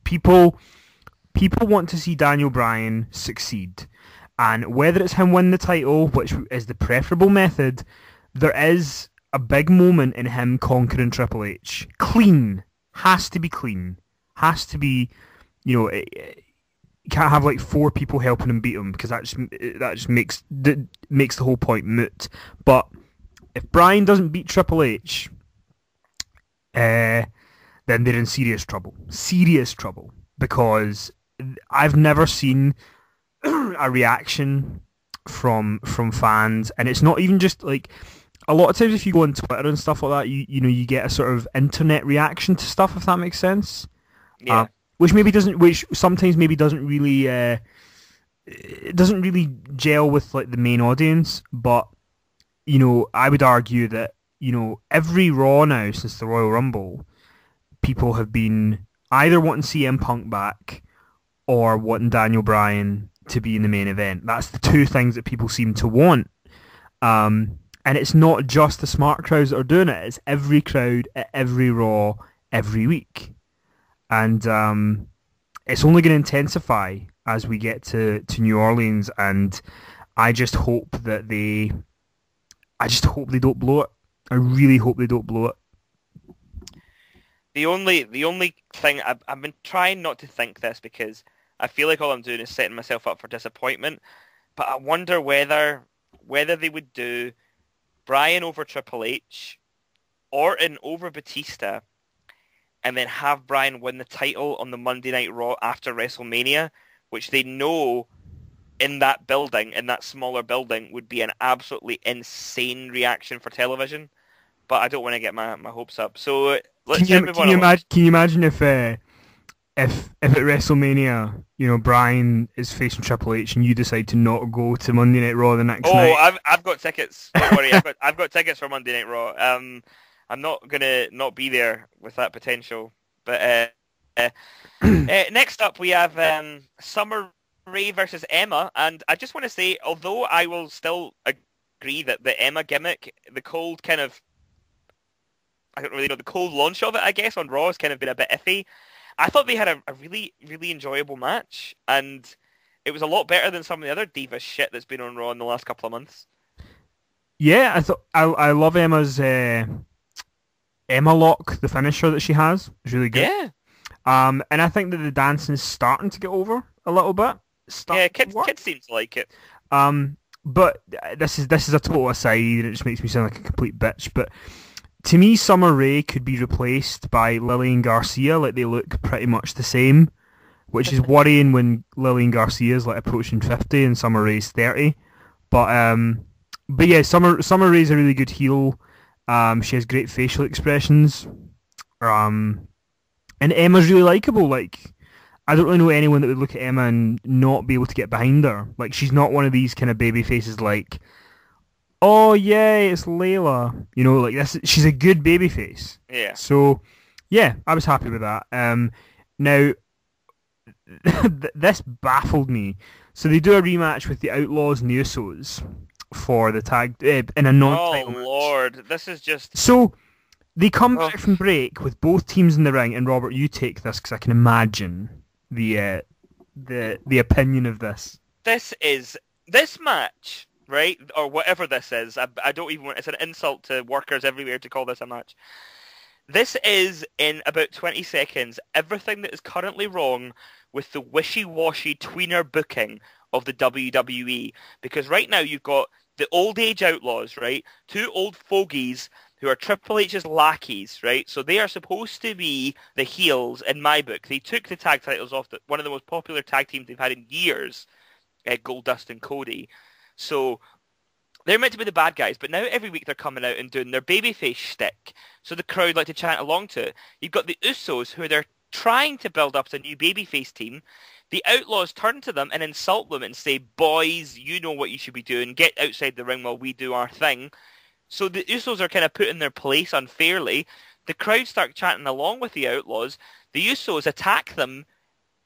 B: people want to see Daniel Bryan succeed. And whether it's him win the title, which is the preferable method, there is a big moment in him conquering Triple H. Clean. Has to be clean. Has to be, you can't have like 4 people helping him beat him because that just makes the whole point moot. But if Bryan doesn't beat Triple H, then they're in serious trouble. Serious trouble. Because I've never seen a reaction from fans, and it's not even just like a lot of times if you go on Twitter and stuff like that, you get a sort of internet reaction to stuff, if that makes sense.
C: Yeah.
B: Which sometimes doesn't really it doesn't really gel with like the main audience, but I would argue that every Raw now since the Royal Rumble, people have been either wanting CM Punk back or wanting Daniel Bryan to be in the main event. That's the 2 things that people seem to want. And it's not just the smart crowds that are doing it, it's every crowd at every Raw every week. And it's only going to intensify as we get to New Orleans, and I just hope that they don't blow it. I really hope they don't blow it.
C: The only thing I've been trying not to think this because I feel like all I'm doing is setting myself up for disappointment. But I wonder whether they would do Bryan over Triple H, Orton over Batista, and then have Bryan win the title on the Monday Night Raw after WrestleMania, which they know in that building, in that smaller building, would be an absolutely insane reaction for television. But I don't want to get my hopes up. So let's move on.
B: Can you imagine if at WrestleMania, Bryan is facing Triple H and you decide to not go to Monday Night Raw the next night?
C: Oh, I've got tickets. Don't worry, I've got tickets for Monday Night Raw. I'm not gonna not be there with that potential. But next up we have Summer Rae versus Emma, and I just want to say, although I will still agree that the Emma gimmick, the cold kind of, I don't really know, the cold launch of it, I guess, on Raw has kind of been a bit iffy. I thought they had a really, really enjoyable match, and it was a lot better than some of the other Diva shit that's been on Raw in the last couple of months.
B: Yeah, I love Emma's Emma Lock, the finisher that she has. It's really good.
C: Yeah.
B: And I think that the dancing's starting to get over a little bit.
C: Yeah, kids seem to like it.
B: But this is a total aside, and it just makes me sound like a complete bitch. But to me, Summer Rae could be replaced by Lillian Garcia. Like, they look pretty much the same, which is worrying when Lillian Garcia is like approaching 50 and Summer Rae's 30. But yeah, Summer Rae's a really good heel. She has great facial expressions. And Emma's really likable. Like, I don't really know anyone that would look at Emma and not be able to get behind her. Like, she's not one of these kind of baby faces like, oh yay, it's Layla. Like this. She's a good baby face.
C: Yeah.
B: So, yeah, I was happy with that. Now, this baffled me. So they do a rematch with the Outlaws and the Usos for the tag in a non-title match.
C: Oh Lord, this is just...
B: So they come back from break with both teams in the ring, and Robert, you take this because I can imagine the opinion of this.
C: This match, right, or whatever this is. I don't even want. It's an insult to workers everywhere to call this a match. This is, in about 20 seconds, everything that is currently wrong with the wishy-washy tweener booking of the WWE. Because right now you've got the old age Outlaws, right? 2 old fogies who are Triple H's lackeys, right? So they are supposed to be the heels in my book. They took the tag titles off one of the most popular tag teams they've had in years, Goldust and Cody. So they're meant to be the bad guys, but now every week they're coming out and doing their babyface shtick, so the crowd like to chant along to it. You've got the Usos, who they're trying to build up as a new babyface team. The Outlaws turn to them and insult them and say, boys, you know what you should be doing. Get outside the ring while we do our thing. So the Usos are kind of put in their place unfairly. The crowd start chanting along with the Outlaws. The Usos attack them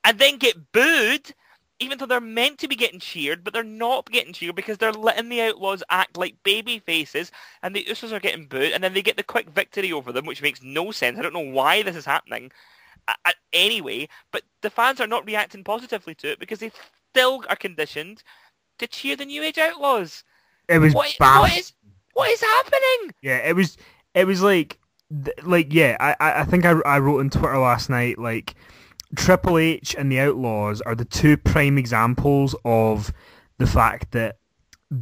C: and then get booed, even though they're meant to be getting cheered, but they're not getting cheered because they're letting the Outlaws act like baby faces, and the Usos are getting booed, and then they get the quick victory over them, which makes no sense. I don't know why this is happening anyway, but the fans are not reacting positively to it because they still are conditioned to cheer the New Age Outlaws.
B: It was bad.
C: What is happening?
B: Yeah, it was like yeah, I think I wrote on Twitter last night, like, Triple H and the Outlaws are the two prime examples of the fact that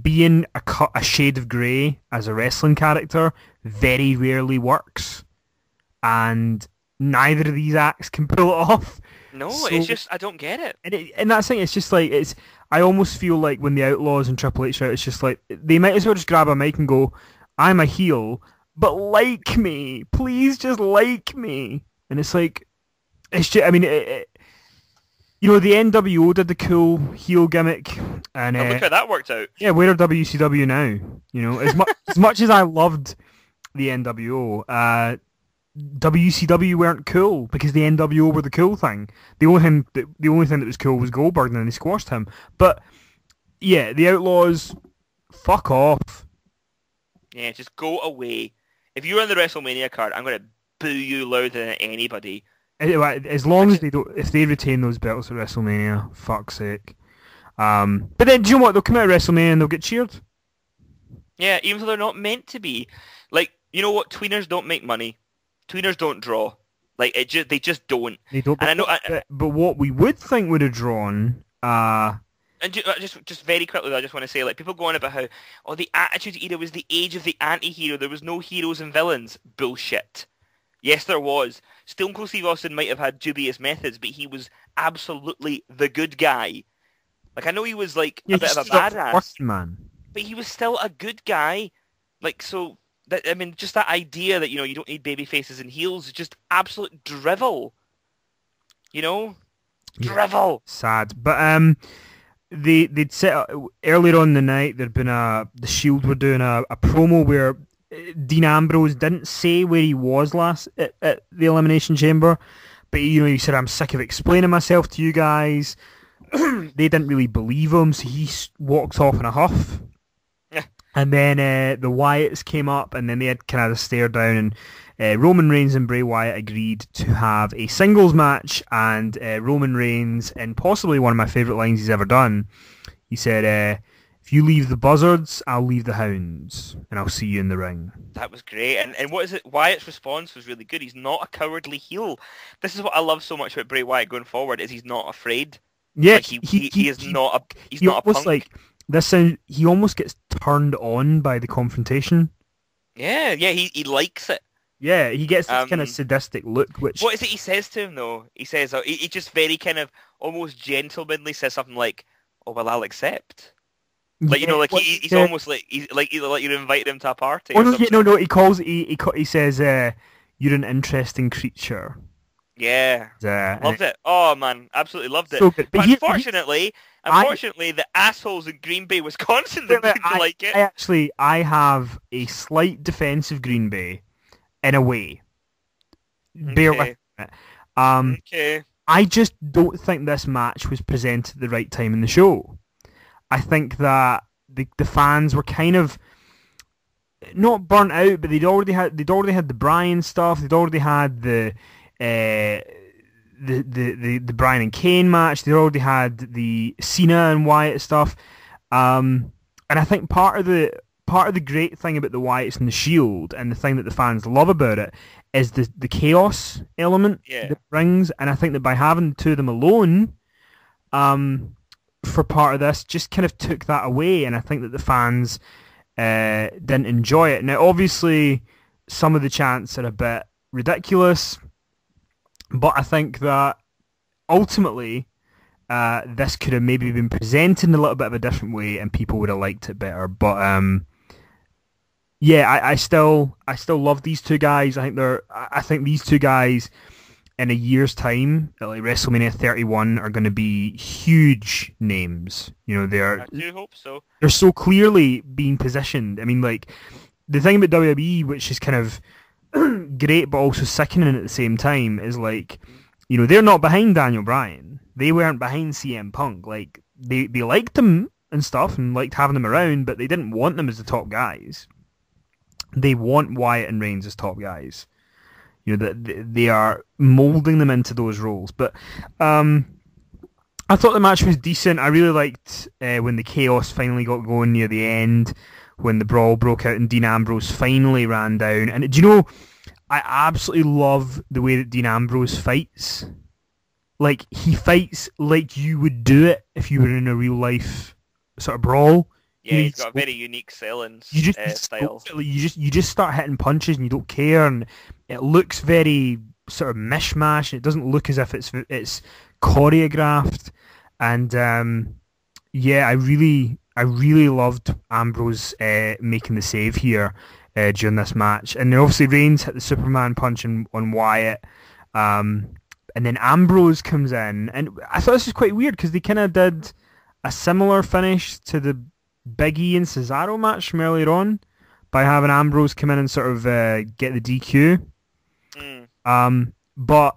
B: being a shade of grey as a wrestling character very rarely works, and neither of these acts can pull it off.
C: No,
B: so,
C: it's just, I don't get it.
B: And that's the thing, it's just like, I almost feel like when the Outlaws and Triple H are out, it's just like, they might as well just grab a mic and go, I'm a heel, but like me, please just like me. And it's like, it's just, I mean, you know, the NWO did the cool heel gimmick, and
C: look how that worked out.
B: Yeah, where are WCW now? You know, as much as I loved the NWO, WCW weren't cool because the NWO were the cool thing. The only thing that was cool was Goldberg, and then they squashed him. But yeah, the Outlaws, fuck off.
C: Yeah, just go away. If you're on the WrestleMania card, I'm going to boo you louder than anybody.
B: As long as if they retain those belts at WrestleMania, fuck's sake. But then, do you know what? They'll come out of WrestleMania and they'll get cheered.
C: Yeah, even though they're not meant to be. Like, you know what? Tweeners don't make money. Tweeners don't draw. Like, they just don't.
B: They don't.
C: And
B: but what we would think would have drawn,
C: and just very quickly, I just want to say, like, people go on about how, oh, the Attitude Era was the age of the anti-hero. There was no heroes and villains. Bullshit. Yes, there was. Stone Cold Steve Austin might have had dubious methods, but he was absolutely the good guy. Like, I know he was, like, a bit of a badass,
B: man,
C: but he was still a good guy. Like, so, I mean, just that idea that, you know, you don't need baby faces and heels is just absolute drivel. You know? Drivel.
B: Sad. But, they'd set up, earlier on in the night, there'd been the Shield were doing a promo where Dean Ambrose didn't say where he was last at the Elimination Chamber, but he said, I'm sick of explaining myself to you guys. They didn't really believe him, so he walked off in a huff.
C: Yeah.
B: And then the Wyatts came up, and then they had kind of a stare down, and Roman Reigns and Bray Wyatt agreed to have a singles match, and Roman Reigns, and possibly one of my favourite lines he's ever done, he said, if you leave the buzzards, I'll leave the hounds, and I'll see you in the ring.
C: That was great. And what is it? Wyatt's response was really good. He's not a cowardly heel. This is what I love so much about Bray Wyatt going forward, is he's not afraid.
B: Yeah,
C: like he is not a punk.
B: Like, he almost gets turned on by the confrontation.
C: Yeah, he likes it.
B: Yeah, he gets this kind of sadistic look, which...
C: What is it he says to him, though? He says, he just very kind of almost gentlemanly says something like, oh, well, I'll accept. Like, you know, like he's almost like you're inviting him to a party.
B: No, he says, you're an interesting creature.
C: Yeah, loved it. Oh man, absolutely loved it.
B: So good. But
C: unfortunately, the assholes in Green Bay, Wisconsin didn't like it.
B: I have a slight defense of Green Bay, in a way. Bear with it.
C: Okay.
B: I just don't think this match was presented at the right time in the show. I think that the fans were kind of not burnt out, but they'd already had the Bryan stuff. They'd already had the Bryan and Kane match. They already had the Cena and Wyatt stuff. And I think part of the great thing about the Wyatts and the Shield, and the thing that the fans love about it, is the chaos element that it brings. And I think that by having the two of them alone, for part of this, just kind of took that away, and I think that the fans didn't enjoy it. Now, obviously, some of the chants are a bit ridiculous, but I think that ultimately, this could have maybe been presented in a little bit of a different way, and people would have liked it better. But yeah, I still love these two guys. I think these two guys in a year's time at like WrestleMania 31 are going to be huge names. You know,
C: I do hope so.
B: They're so clearly being positioned. I mean, like the thing about WWE, which is kind of great but also sickening at the same time, is like, you know, they're not behind Daniel Bryan. They weren't behind CM Punk. Like they liked him and stuff and liked having him around, but they didn't want them as the top guys. They want Wyatt and Reigns as top guys. You know, that they are molding them into those roles. But I thought the match was decent. I really liked when the chaos finally got going near the end, when the brawl broke out and Dean Ambrose finally ran down. And do you know, I absolutely love the way that Dean Ambrose fights. Like, he fights like you would do it if you were in a real life sort of brawl.
C: Yeah, he's got a very unique selling style.
B: You just start hitting punches and you don't care, and it looks very sort of mishmash. It doesn't look as if it's choreographed. And yeah, I really loved Ambrose making the save here during this match. And then obviously Reigns hit the Superman punch on Wyatt. And then Ambrose comes in, and I thought this was quite weird because they kind of did a similar finish to the Big E and Cesaro match from earlier on by having Ambrose come in and sort of get the DQ. But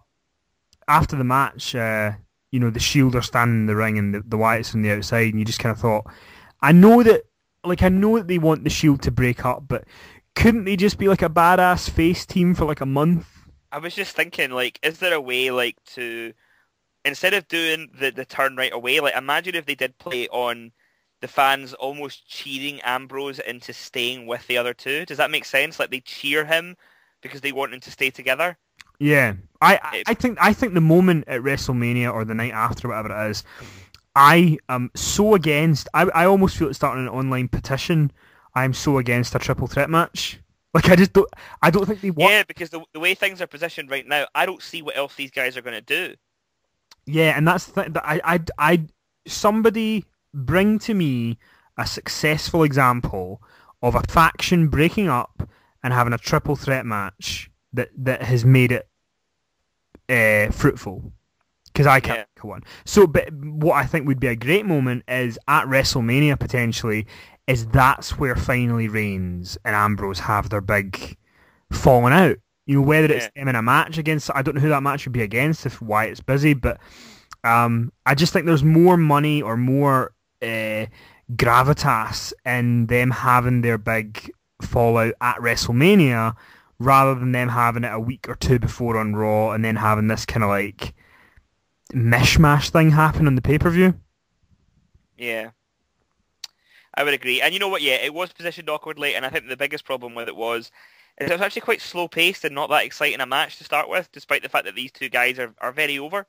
B: after the match, you know, the Shield are standing in the ring and the Wyatts on the outside, and you just kind of thought, I know that they want the Shield to break up, but couldn't they just be like a badass face team for like a month?
C: I was just thinking, like, is there a way, like, to, instead of doing the turn right away, like, imagine if they did play on the fans almost cheering Ambrose into staying with the other two. Does that make sense? Like, they cheer him because they want him to stay together?
B: Yeah. I think the moment at WrestleMania or the night after, whatever it is, I am so against, I almost feel it's starting an online petition. I'm so against a triple threat match. Like, I don't think they want...
C: Yeah, because the way things are positioned right now, I don't see what else these guys are going to do.
B: Yeah, and that's the thing. That somebody bring to me a successful example of a faction breaking up and having a triple threat match that has made it fruitful. Because I can't think of one. So, but what I think would be a great moment is at WrestleMania potentially, is that's where finally Reigns and Ambrose have their big falling out. You know, whether it's them in a match against, I don't know who that match would be against if Wyatt's busy, but I just think there's more money or more gravitas in them having their big fallout at WrestleMania rather than them having it a week or two before on Raw and then having this kind of like mishmash thing happen on the pay-per-view.
C: Yeah. I would agree. And you know what, yeah, it was positioned awkwardly, and I think the biggest problem with it was actually quite slow-paced and not that exciting a match to start with, despite the fact that these two guys are very over.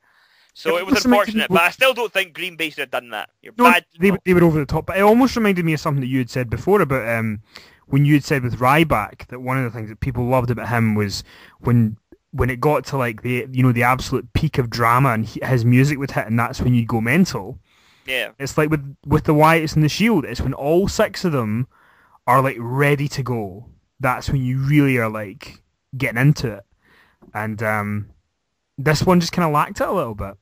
C: So it was unfortunate, but I still don't think Green Bay should have done that. Bad.
B: They were over the top, but it almost reminded me of something that you had said before about when you had said with Ryback that one of the things that people loved about him was when it got to like the absolute peak of drama and his music would hit, and that's when you'd go mental.
C: Yeah. It's
B: like with the Wyatts and the Shield, it's when all six of them are like ready to go. That's when you really are like getting into it. And this one just kind of lacked it a little bit,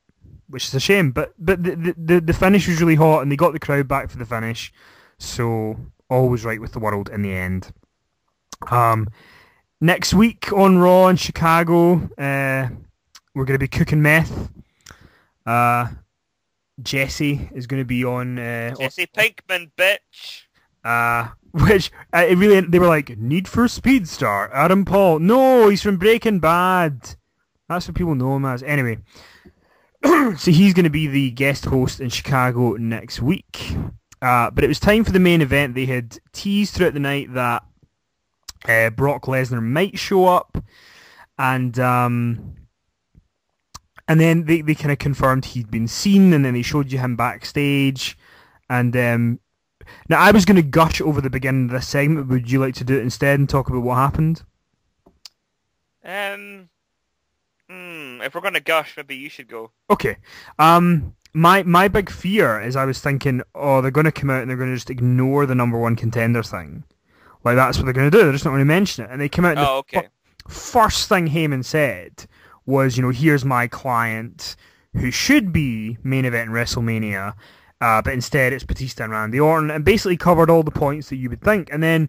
B: which is a shame. But the finish was really hot, and they got the crowd back for the finish. So all was right with the world in the end. Next week on Raw in Chicago, we're going to be cooking meth. Jesse is going to be on...
C: Jesse Pinkman, bitch!
B: Which, it really, they were like, Need for Speed star, Adam Paul. No, he's from Breaking Bad. That's what people know him as. Anyway, so he's going to be the guest host in Chicago next week. But it was time for the main event. They had teased throughout the night that Brock Lesnar might show up, and then they kind of confirmed he'd been seen, and then they showed you him backstage. And now I was going to gush over the beginning of this segment. Would you like to do it instead and talk about what happened?
C: If we're going to gush, maybe you should go.
B: Okay. my big fear is I was thinking, oh, they're going to come out and they're going to just ignore the number one contender thing. Like, that's what they're going to do. They're just not going to mention it. And they came out and
C: okay.
B: First thing Heyman said was, here's my client who should be main event in WrestleMania, but instead it's Batista and Randy Orton, and basically covered all the points that you would think. And then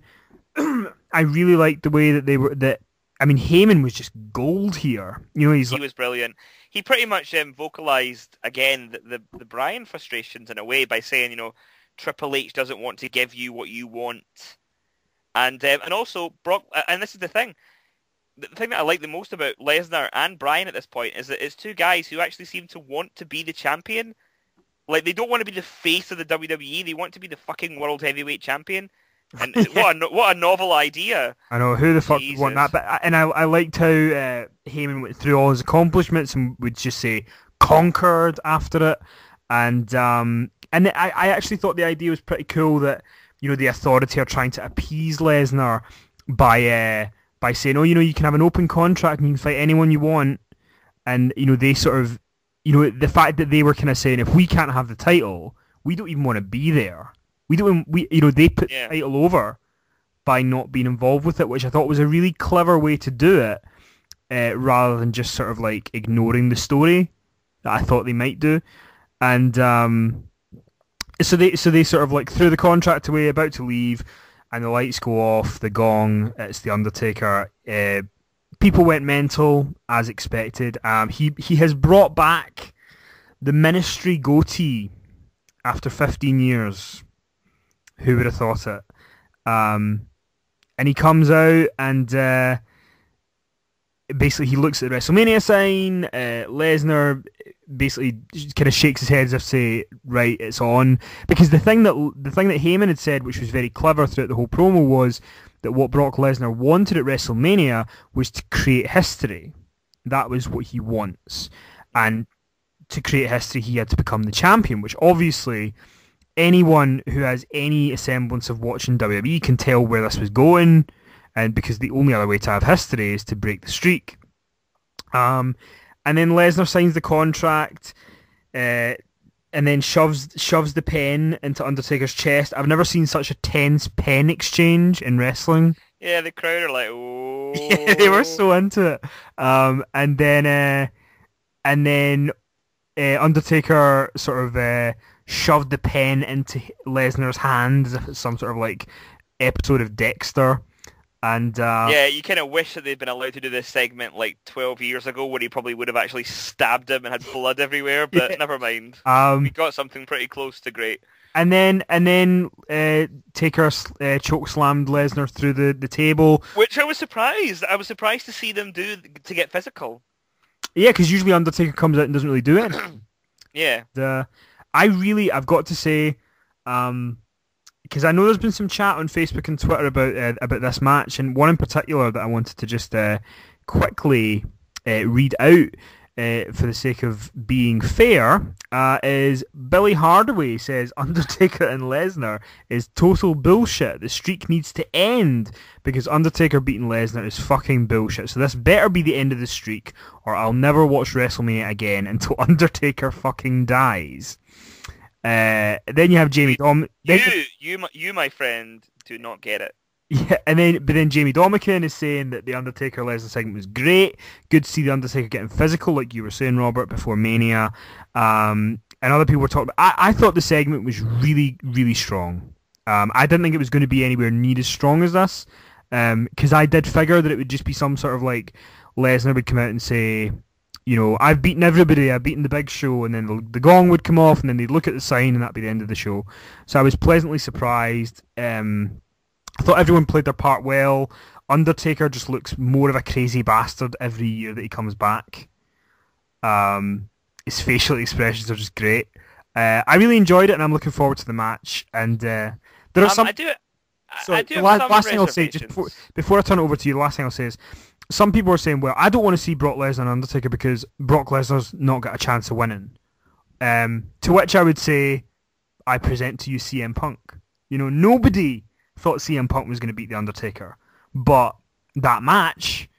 B: I really liked the way that Heyman was just gold here. He
C: was brilliant. He pretty much vocalized again the Bryan frustrations in a way by saying, Triple H doesn't want to give you what you want, and also Brock. And this is the thing that I like the most about Lesnar and Bryan at this point is that it's two guys who actually seem to want to be the champion. Like, they don't want to be the face of the WWE; they want to be the fucking World Heavyweight Champion. And what a novel idea!
B: I know, who the fuck would want that? But I liked how Heyman went through all his accomplishments and would just say conquered after it, and I actually thought the idea was pretty cool that the Authority are trying to appease Lesnar by saying, oh, you can have an open contract and you can fight anyone you want, and they sort of the fact that they were kind of saying, if we can't have the title, we don't even want to be there. They put the title over by not being involved with it, which I thought was a really clever way to do it, rather than just sort of like ignoring the story that I thought they might do. And so they sort of like threw the contract away, about to leave, and the lights go off, the gong, it's the Undertaker. People went mental as expected. He has brought back the Ministry goatee after 15 years. Who would have thought it? And he comes out and basically he looks at the WrestleMania sign. Lesnar basically kind of shakes his head as if to say, right, it's on. Because the thing that Heyman had said, which was very clever throughout the whole promo, was that what Brock Lesnar wanted at WrestleMania was to create history. That was what he wants. And to create history, he had to become the champion, which obviously anyone who has any semblance of watching WWE can tell where this was going, and because the only other way to have history is to break the streak. And then Lesnar signs the contract, and then shoves the pen into Undertaker's chest. I've never seen such a tense pen exchange in wrestling.
C: Yeah, the crowd are like, oh.
B: Yeah, they were so into it. And then Undertaker sort of shoved the pen into Lesnar's hand as if it's some sort of like episode of Dexter. And
C: yeah, you kind of wish that they'd been allowed to do this segment like 12 years ago, where he probably would have actually stabbed him and had blood everywhere. But yeah. Never mind. We got something pretty close to great.
B: And then Taker choke slammed Lesnar through the table,
C: which I was surprised. I was surprised to see them do to get physical.
B: Yeah, because usually Undertaker comes out and doesn't really do it.
C: Yeah.
B: I've got to say, because I know there's been some chat on Facebook and Twitter about this match, and one in particular that I wanted to just quickly read out for the sake of being fair, is Billy Hardaway says Undertaker and Lesnar is total bullshit. The streak needs to end because Undertaker beating Lesnar is fucking bullshit. So this better be the end of the streak, or I'll never watch WrestleMania again until Undertaker fucking dies. Then you have Jamie Dom.
C: You, my friend, do not get it.
B: Yeah, but then Jamie Domican is saying that the Undertaker Lesnar segment was great. Good to see the Undertaker getting physical, like you were saying, Robert, before Mania. And other people were talking about. I thought the segment was really, really strong. I didn't think it was going to be anywhere near as strong as this, because I did figure that it would just be some sort of like Lesnar would come out and say, I've beaten everybody, I've beaten the Big Show, and then the gong would come off, and then they'd look at the sign, and that'd be the end of the show. So I was pleasantly surprised. I thought everyone played their part well. Undertaker just looks more of a crazy bastard every year that he comes back. His facial expressions are just great. I really enjoyed it, and I'm looking forward to the match. And there are some. Last thing I'll say, just before I turn it over to you, the last thing I'll say is, some people are saying, well, I don't want to see Brock Lesnar and Undertaker because Brock Lesnar's not got a chance of winning. To which I would say, I present to you CM Punk. Nobody thought CM Punk was going to beat The Undertaker, but that match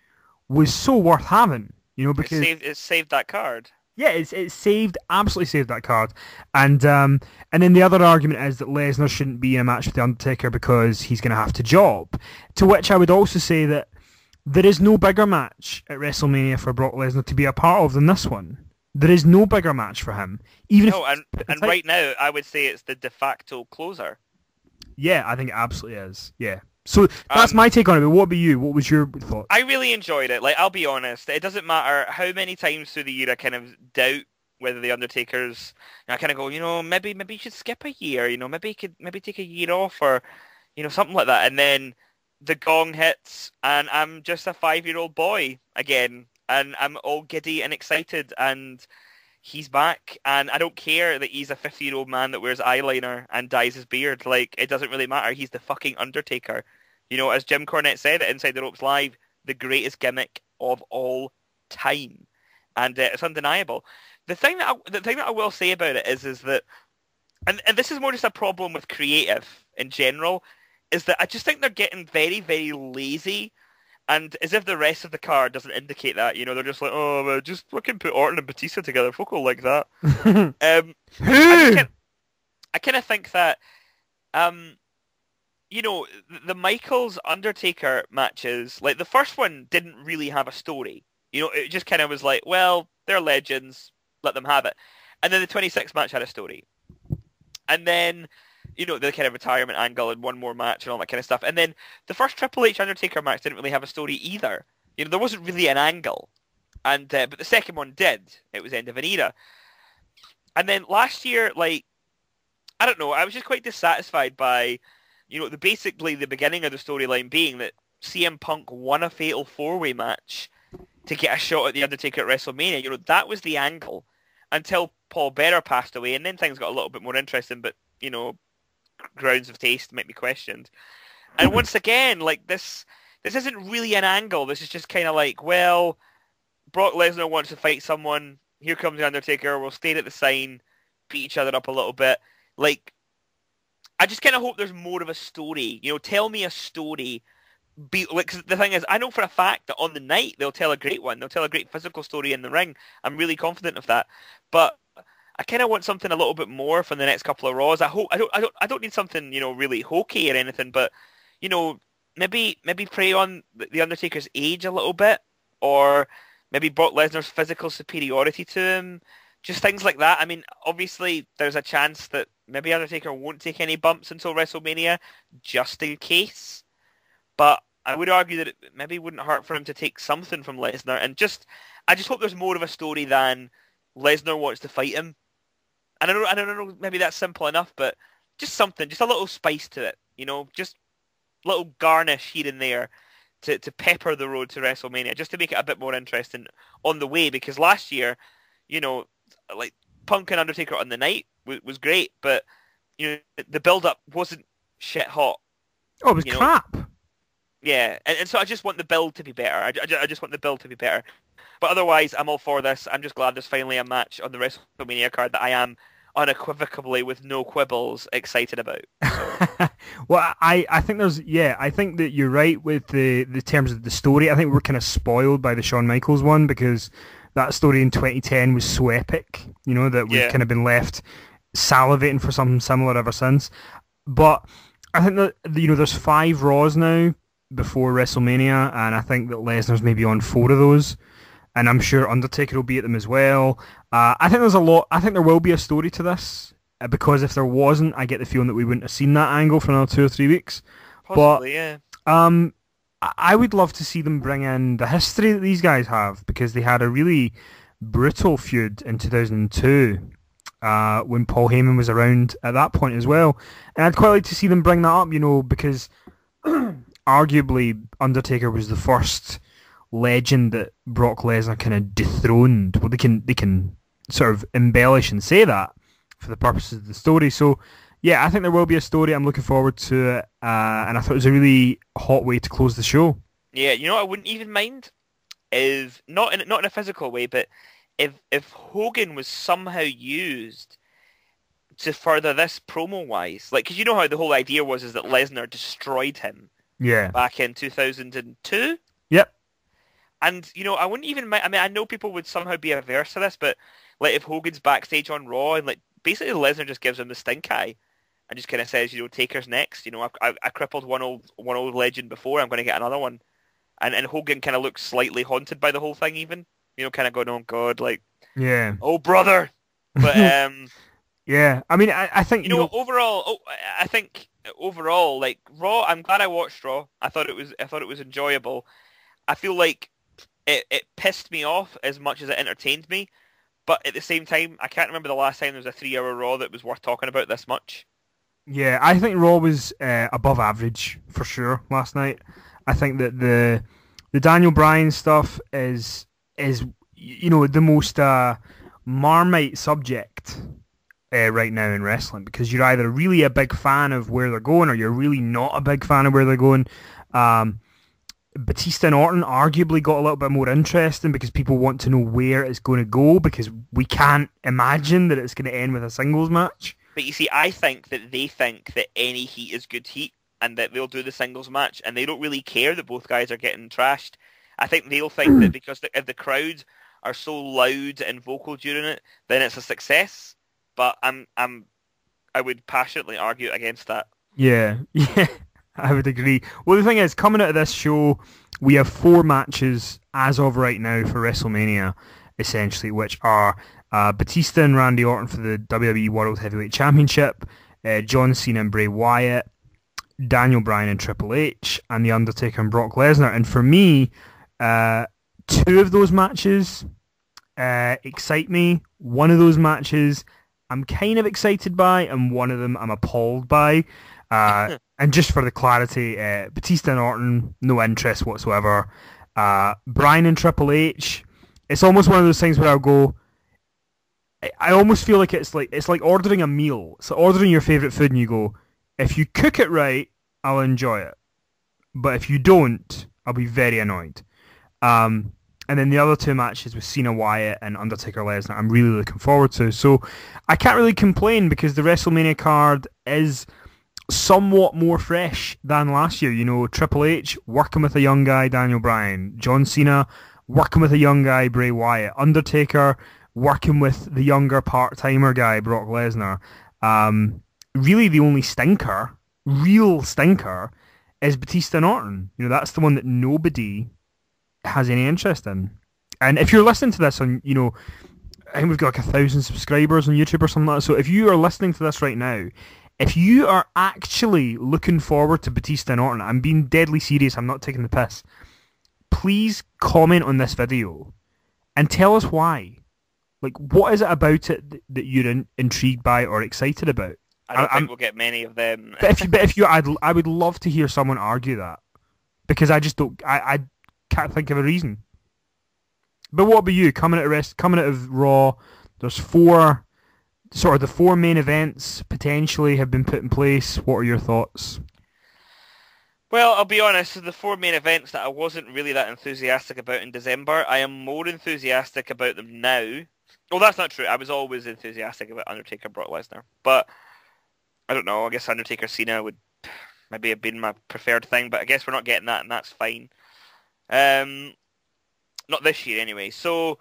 B: was so worth having, because
C: it saved that card.
B: Yeah, it's absolutely saved that card, and then the other argument is that Lesnar shouldn't be in a match with the Undertaker because he's going to have to job. To which I would also say that there is no bigger match at WrestleMania for Brock Lesnar to be a part of than this one. There is no bigger match for him.
C: And right now I would say it's the de facto closer.
B: Yeah, I think it absolutely is. Yeah. So that's my take on it, but what about you? What was your thought?
C: I really enjoyed it. Like, I'll be honest, it doesn't matter how many times through the year I kind of doubt whether the Undertaker's, I kind of go, maybe you should skip a year, maybe you could take a year off or, something like that. And then the gong hits and I'm just a 5-year-old boy again and I'm all giddy and excited and he's back and I don't care that he's a 50-year-old man that wears eyeliner and dyes his beard. Like, it doesn't really matter. He's the fucking Undertaker. As Jim Cornette said at Inside the Ropes Live, the greatest gimmick of all time. And it's undeniable. The thing that I will say about it is that, and this is more just a problem with creative in general, is that I just think they're getting very, very lazy. And as if the rest of the card doesn't indicate that, they're just like, oh, well, just fucking put Orton and Batista together. Folk will like that. I kind of think that, the Michaels Undertaker matches, like the first one didn't really have a story. It just kind of was like, well, they're legends, let them have it. And then the 26 match had a story. And then, the kind of retirement angle and one more match and all that kind of stuff. And then the first Triple H Undertaker match didn't really have a story either. There wasn't really an angle. And but the second one did. It was end of an era. And then last year, like, I don't know, I was just quite dissatisfied by, basically the beginning of the storyline being that CM Punk won a fatal 4-way match to get a shot at the Undertaker at WrestleMania. That was the angle until Paul Bearer passed away, and then things got a little bit more interesting, but, grounds of taste might be questioned. And once again, like, this isn't really an angle. This is just kind of like, well, Brock Lesnar wants to fight someone. Here comes the Undertaker. We'll stay at the sign, beat each other up a little bit. Like, I just kind of hope there's more of a story. Tell me a story. Cause the thing is, I know for a fact that on the night they'll tell a great one. They'll tell a great physical story in the ring. I'm really confident of that. But I kind of want something a little bit more from the next couple of Raws. I don't need something really hokey or anything. But maybe prey on the Undertaker's age a little bit, or maybe Brock Lesnar's physical superiority to him. Just things like that. I mean, obviously, there's a chance that maybe Undertaker won't take any bumps until WrestleMania, just in case. But I would argue that it maybe wouldn't hurt for him to take something from Lesnar. And I just hope there's more of a story than Lesnar wants to fight him. And I don't know, maybe that's simple enough, but just something, just a little spice to it. Just a little garnish here and there to pepper the road to WrestleMania, just to make it a bit more interesting on the way. Because last year, like Punk and Undertaker on the night was great, but the build-up wasn't shit hot.
B: Oh, it was crap.
C: Yeah, and so I just want the build to be better. I just want the build to be better. But otherwise, I'm all for this. I'm just glad there's finally a match on the WrestleMania card that I am unequivocally, with no quibbles, excited about. So.
B: Well, I think I think that you're right with the terms of the story. I think we're kind of spoiled by the Shawn Michaels one, because that story in 2010 was so epic, that we've kind of been left salivating for something similar ever since. But I think that, there's 5 Raws now before WrestleMania, and I think that Lesnar's maybe on 4 of those, and I'm sure Undertaker will be at them as well. I think there's a lot. I think there will be a story to this, because if there wasn't, I get the feeling that we wouldn't have seen that angle for another 2 or 3 weeks.
C: Possibly, yeah.
B: I would love to see them bring in the history that these guys have, because they had a really brutal feud in 2002 when Paul Heyman was around at that point as well. And I'd quite like to see them bring that up, because arguably Undertaker was the first legend that Brock Lesnar kind of dethroned. Well, they can sort of embellish and say that for the purposes of the story. So yeah, I think there will be a story. I'm looking forward to it, and I thought it was a really hot way to close the show. Yeah,
C: I wouldn't even mind if not in a physical way, but if Hogan was somehow used to further this promo wise, like, because how the whole idea is that Lesnar destroyed him.
B: Yeah.
C: Back in 2002.
B: Yep.
C: And I wouldn't even mind. I mean, I know people would somehow be averse to this, but like if Hogan's backstage on Raw and like basically Lesnar just gives him the stink eye and just kind of says, Taker's next. I crippled one old legend before. I'm going to get another one. And Hogan kind of looks slightly haunted by the whole thing, even. Kind of going, oh God, like,
B: Yeah.
C: oh brother. But
B: yeah. I mean, I think
C: overall, I think overall, like Raw. I'm glad I watched Raw. I thought it was enjoyable. I feel like it pissed me off as much as it entertained me. But at the same time, I can't remember the last time there was a 3-hour Raw that was worth talking about this much.
B: Yeah, I think Raw was above average for sure last night. I think that the Daniel Bryan stuff is the most Marmite subject right now in wrestling, because you're either really a big fan of where they're going or you're really not a big fan of where they're going. Batista and Orton arguably got a little bit more interesting because people want to know where it's going to go, because we can't imagine that it's going to end with a singles match.
C: But you see, I think that they think that any heat is good heat and that they'll do the singles match, and they don't really care that both guys are getting trashed. I think they'll think that because if the crowds are so loud and vocal during it, then it's a success. But I would passionately argue against that.
B: Yeah, I would agree. Well, the thing is, coming out of this show, we have 4 matches as of right now for WrestleMania, essentially, which are Batista and Randy Orton for the WWE World Heavyweight Championship, John Cena and Bray Wyatt, Daniel Bryan and Triple H, and The Undertaker and Brock Lesnar. And for me, 2 of those matches excite me. One of those matches I'm kind of excited by, and one of them I'm appalled by. And just for the clarity, Batista and Orton, no interest whatsoever. Bryan and Triple H, it's almost one of those things where I'll go, I almost feel like it's like ordering a meal. So ordering your favourite food and you go, if you cook it right, I'll enjoy it. But if you don't, I'll be very annoyed. And then the other 2 matches with Cena Wyatt and Undertaker Lesnar, I'm really looking forward to. So I can't really complain because the WrestleMania card is somewhat more fresh than last year. Triple H working with a young guy, Daniel Bryan. John Cena working with a young guy, Bray Wyatt. Undertaker working with the younger part-timer guy, Brock Lesnar. Really the only real stinker, is Batista and Orton. That's the one that nobody has any interest in. And if you're listening to this on, I think we've got like 1,000 subscribers on YouTube or something like that. So if you are listening to this right now, if you are actually looking forward to Batista and Orton, I'm being deadly serious, I'm not taking the piss, please comment on this video and tell us why. Like, what is it about it that you're intrigued by or excited about?
C: I don't think we'll get many of them.
B: But if you, I would love to hear someone argue that, because I just don't. I can't think of a reason. But what about you? Coming out of Raw, there's 4, sort of the 4 main events potentially have been put in place. What are your thoughts?
C: Well, I'll be honest, the 4 main events that I wasn't really that enthusiastic about in December, I am more enthusiastic about them now. Well, that's not true. I was always enthusiastic about Undertaker, Brock Lesnar. But, I don't know, I guess Undertaker, Cena would maybe have been my preferred thing, but I guess we're not getting that, and that's fine. Not this year, anyway. So,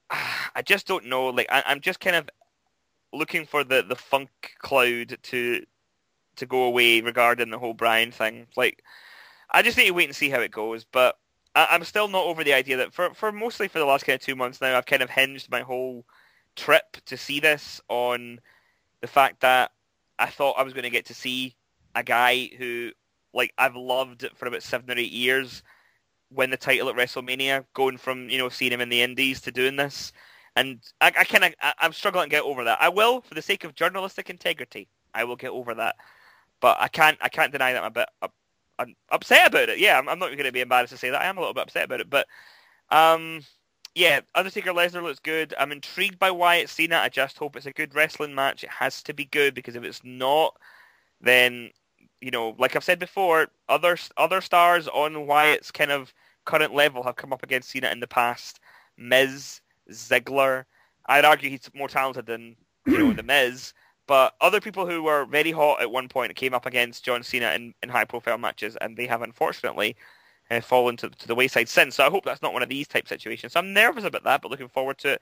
C: I just don't know. Like, I'm just kind of looking for the funk cloud to go away regarding the whole Bryan thing. Like, I just need to wait and see how it goes, but I'm still not over the idea that for mostly for the last kind of 2 months now, I've kind of hinged my whole trip to see this on the fact that I thought I was going to get to see a guy who, like, I've loved for about 7 or 8 years win the title at WrestleMania, going from, seeing him in the Indies to doing this. And I'm struggling to get over that. I will, for the sake of journalistic integrity, I will get over that. But I can't deny that I'm a bit I'm upset about it. Yeah, I'm not going to be embarrassed to say that. I am a little bit upset about it. But, yeah, Undertaker Lesnar looks good. I'm intrigued by Wyatt Cena. I just hope it's a good wrestling match. It has to be good, because if it's not, then, like I've said before, other stars on Wyatt's kind of current level have come up against Cena in the past. Miz, Ziggler. I'd argue he's more talented than, The Miz. But other people who were very hot at one point came up against John Cena in high-profile matches, and they have unfortunately fallen to the wayside since. So I hope that's not one of these type situations. So I'm nervous about that, but looking forward to it.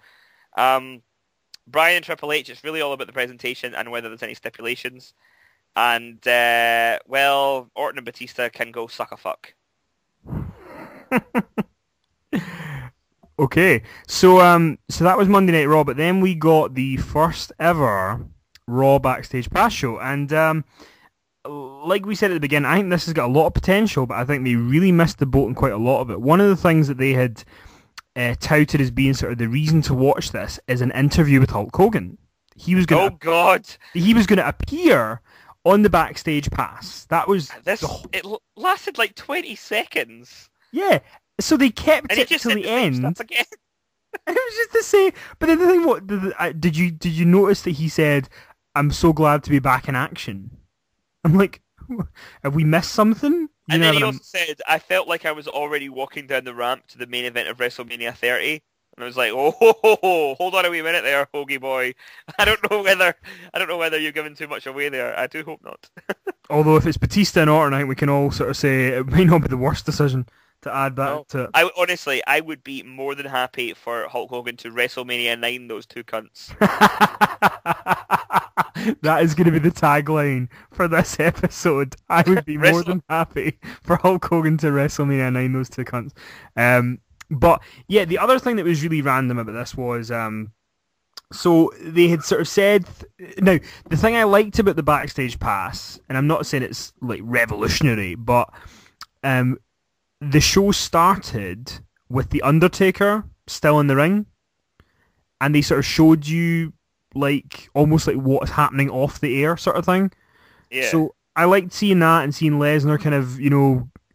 C: Bryan and Triple H, it's really all about the presentation and whether there's any stipulations. And, well, Orton and Batista can go suck a fuck.
B: Okay, so that was Monday Night Raw, but then we got the first ever Raw Backstage Pass show, and like we said at the beginning, I think this has got a lot of potential, but I think they really missed the boat on quite a lot of it. One of the things that they had touted as being sort of the reason to watch this is an interview with Hulk Hogan. He was going
C: Oh God!
B: He was going to appear on the Backstage Pass. That was
C: it lasted like 20 seconds.
B: Yeah, so they kept
C: and
B: it
C: just
B: till the end.
C: Again.
B: It was just to say, but then the thing, did you notice that he said, "I'm so glad to be back in action"? I'm like, have we missed something?
C: And then he also said, "I felt like I was already walking down the ramp to the main event of WrestleMania 30." And I was like, "Oh, hold on a wee minute there, Hoagie boy. I don't know whether you're giving too much away there. I do hope not."
B: Although if it's Batista and Orton, I think we can all sort of say it may not be the worst decision to add that to it.
C: I would be more than happy for Hulk Hogan to WrestleMania 9 those two cunts.
B: That is going to be the tagline for this episode. I would be more than happy for Hulk Hogan to WrestleMania 9 those two cunts. But yeah, the other thing that was really random about this was, so they had sort of said, now the thing I liked about the Backstage Pass, and I'm not saying it's like revolutionary, but the show started with The Undertaker still in the ring, and they sort of showed you like almost like what's happening off the air sort of thing.
C: Yeah.
B: So I liked seeing that and seeing Lesnar kind of,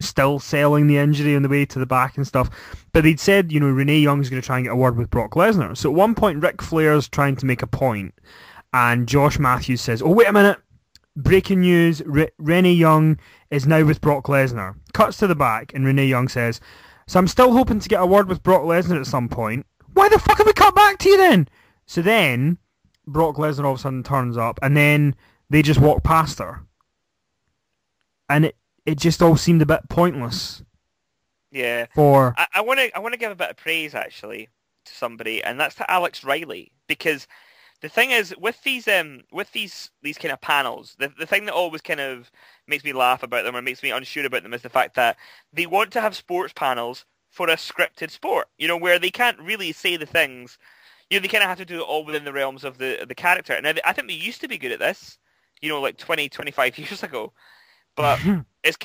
B: still selling the injury on the way to the back and stuff. But they'd said, Renee Young's going to try and get a word with Brock Lesnar. So at one point, Ric Flair's trying to make a point, and Josh Matthews says, "Oh, wait a minute. Breaking news, Renee Young is now with Brock Lesnar." Cuts to the back, and Renee Young says, "So I'm still hoping to get a word with Brock Lesnar at some point." Why the fuck have we cut back to you then? So then, Brock Lesnar all of a sudden turns up, and then they just walk past her. And it just all seemed a bit pointless.
C: Yeah. I want to give a bit of praise actually to somebody, and that's to Alex Riley, because the thing is with these kind of panels, the thing that always kind of makes me laugh about them or makes me unsure about them is the fact that they want to have sports panels for a scripted sport, where they can't really say the things. They kind of have to do it all within the realms of the character. Now, I think they used to be good at this, like 20, 25 years ago. But it's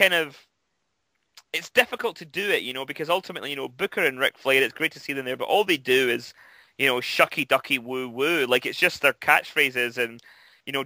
C: difficult to do it, because ultimately, Booker and Ric Flair, it's great to see them there, but all they do is, shucky ducky woo woo. Like, it's just their catchphrases and,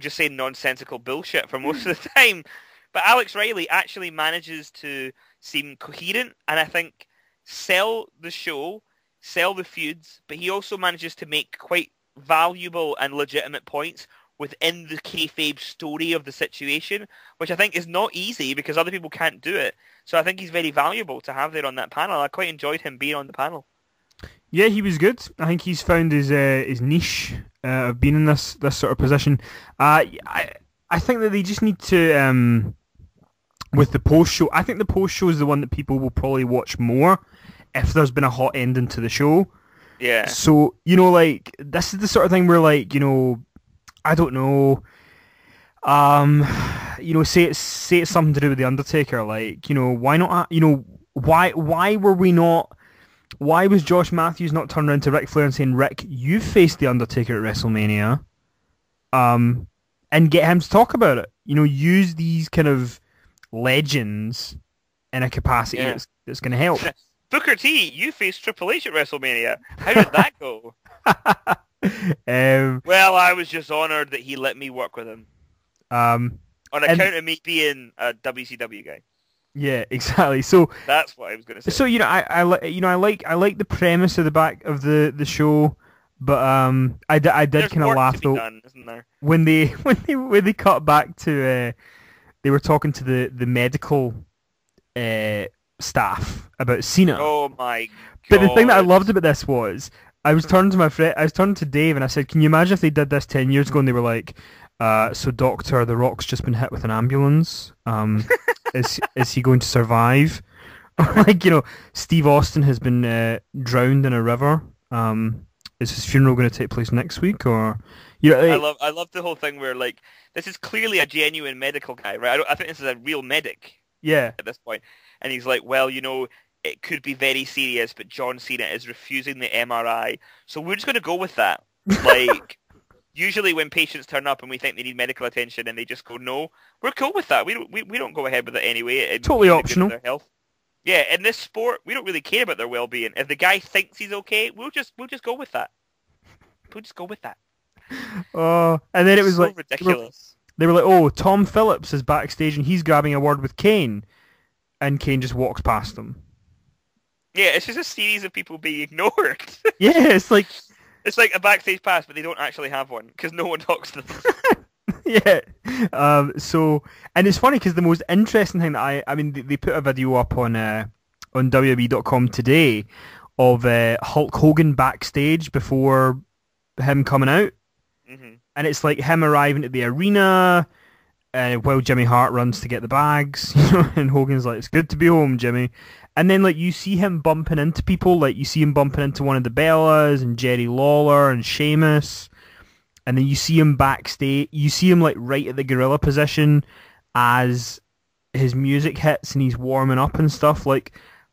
C: just saying nonsensical bullshit for most of the time. But Alex Riley actually manages to seem coherent and I think sell the show, sell the feuds, but he also manages to make quite valuable and legitimate points within the kayfabe story of the situation, which I think is not easy because other people can't do it. So I think he's very valuable to have there on that panel. I quite enjoyed him being on the panel.
B: Yeah, he was good. I think he's found his niche of being in this sort of position. I think that they just need to, with the post show, I think the post show is the one that people will probably watch more if there's been a hot ending to the show.
C: Yeah.
B: So, like, this is the sort of thing where, like, I don't know, say it's something to do with The Undertaker, like, why not, why were we not, why was Josh Matthews not turning around to Ric Flair and saying, "Rick, you faced The Undertaker at WrestleMania," and get him to talk about it, use these kind of legends in a capacity that's going to help.
C: Booker T, you faced Triple H at WrestleMania. How did that go? Well, I was just honoured that he let me work with him. On account of me being a WCW guy.
B: Yeah, exactly. So
C: that's what I was going to say.
B: So I like the premise of the back of the show, but I did kind of laugh though when they cut back to they were talking to the medical staff about Cena.
C: Oh my god!
B: But the thing that I loved about this was I was turning to Dave and I said, "Can you imagine if they did this 10 years ago and they were like, so Doctor, The Rock's just been hit with an ambulance. Is he going to survive?" Like, Steve Austin has been drowned in a river. is his funeral going to take place next week, or
C: I love the whole thing where like this is clearly a genuine medical guy, right? I think this is a real medic
B: yeah.
C: at this point, and he's like, well, it could be very serious, but John Cena is refusing the MRI, so we're just going to go with that. Like, usually when patients turn up and we think they need medical attention and they just go no, we're cool with that. We don't go ahead with it anyway. It's
B: Totally
C: usually good
B: optional.
C: for their health. Yeah, in this sport, we don't really care about their well-being. If the guy thinks he's okay, we'll just go with that. We'll just go with that.
B: Oh, and then it was
C: so
B: like
C: ridiculous.
B: They were like, oh, Tom Phillips is backstage and he's grabbing a word with Kane, and Kane just walks past them.
C: Yeah, it's just a series of people being ignored.
B: Yeah, it's like
C: a backstage pass, but they don't actually have one because no one talks to them.
B: yeah. So, and it's funny because the most interesting thing that I mean, they put a video up on WWE.com today of Hulk Hogan backstage before him coming out, and it's like him arriving at the arena, while Jimmy Hart runs to get the bags, and Hogan's like, "It's good to be home, Jimmy." And then like you see him bumping into people, like you see him bumping into one of the Bellas and Jerry Lawler and Sheamus. And then you see him backstage. You see him like right at the gorilla position as his music hits and he's warming up and stuff. Like,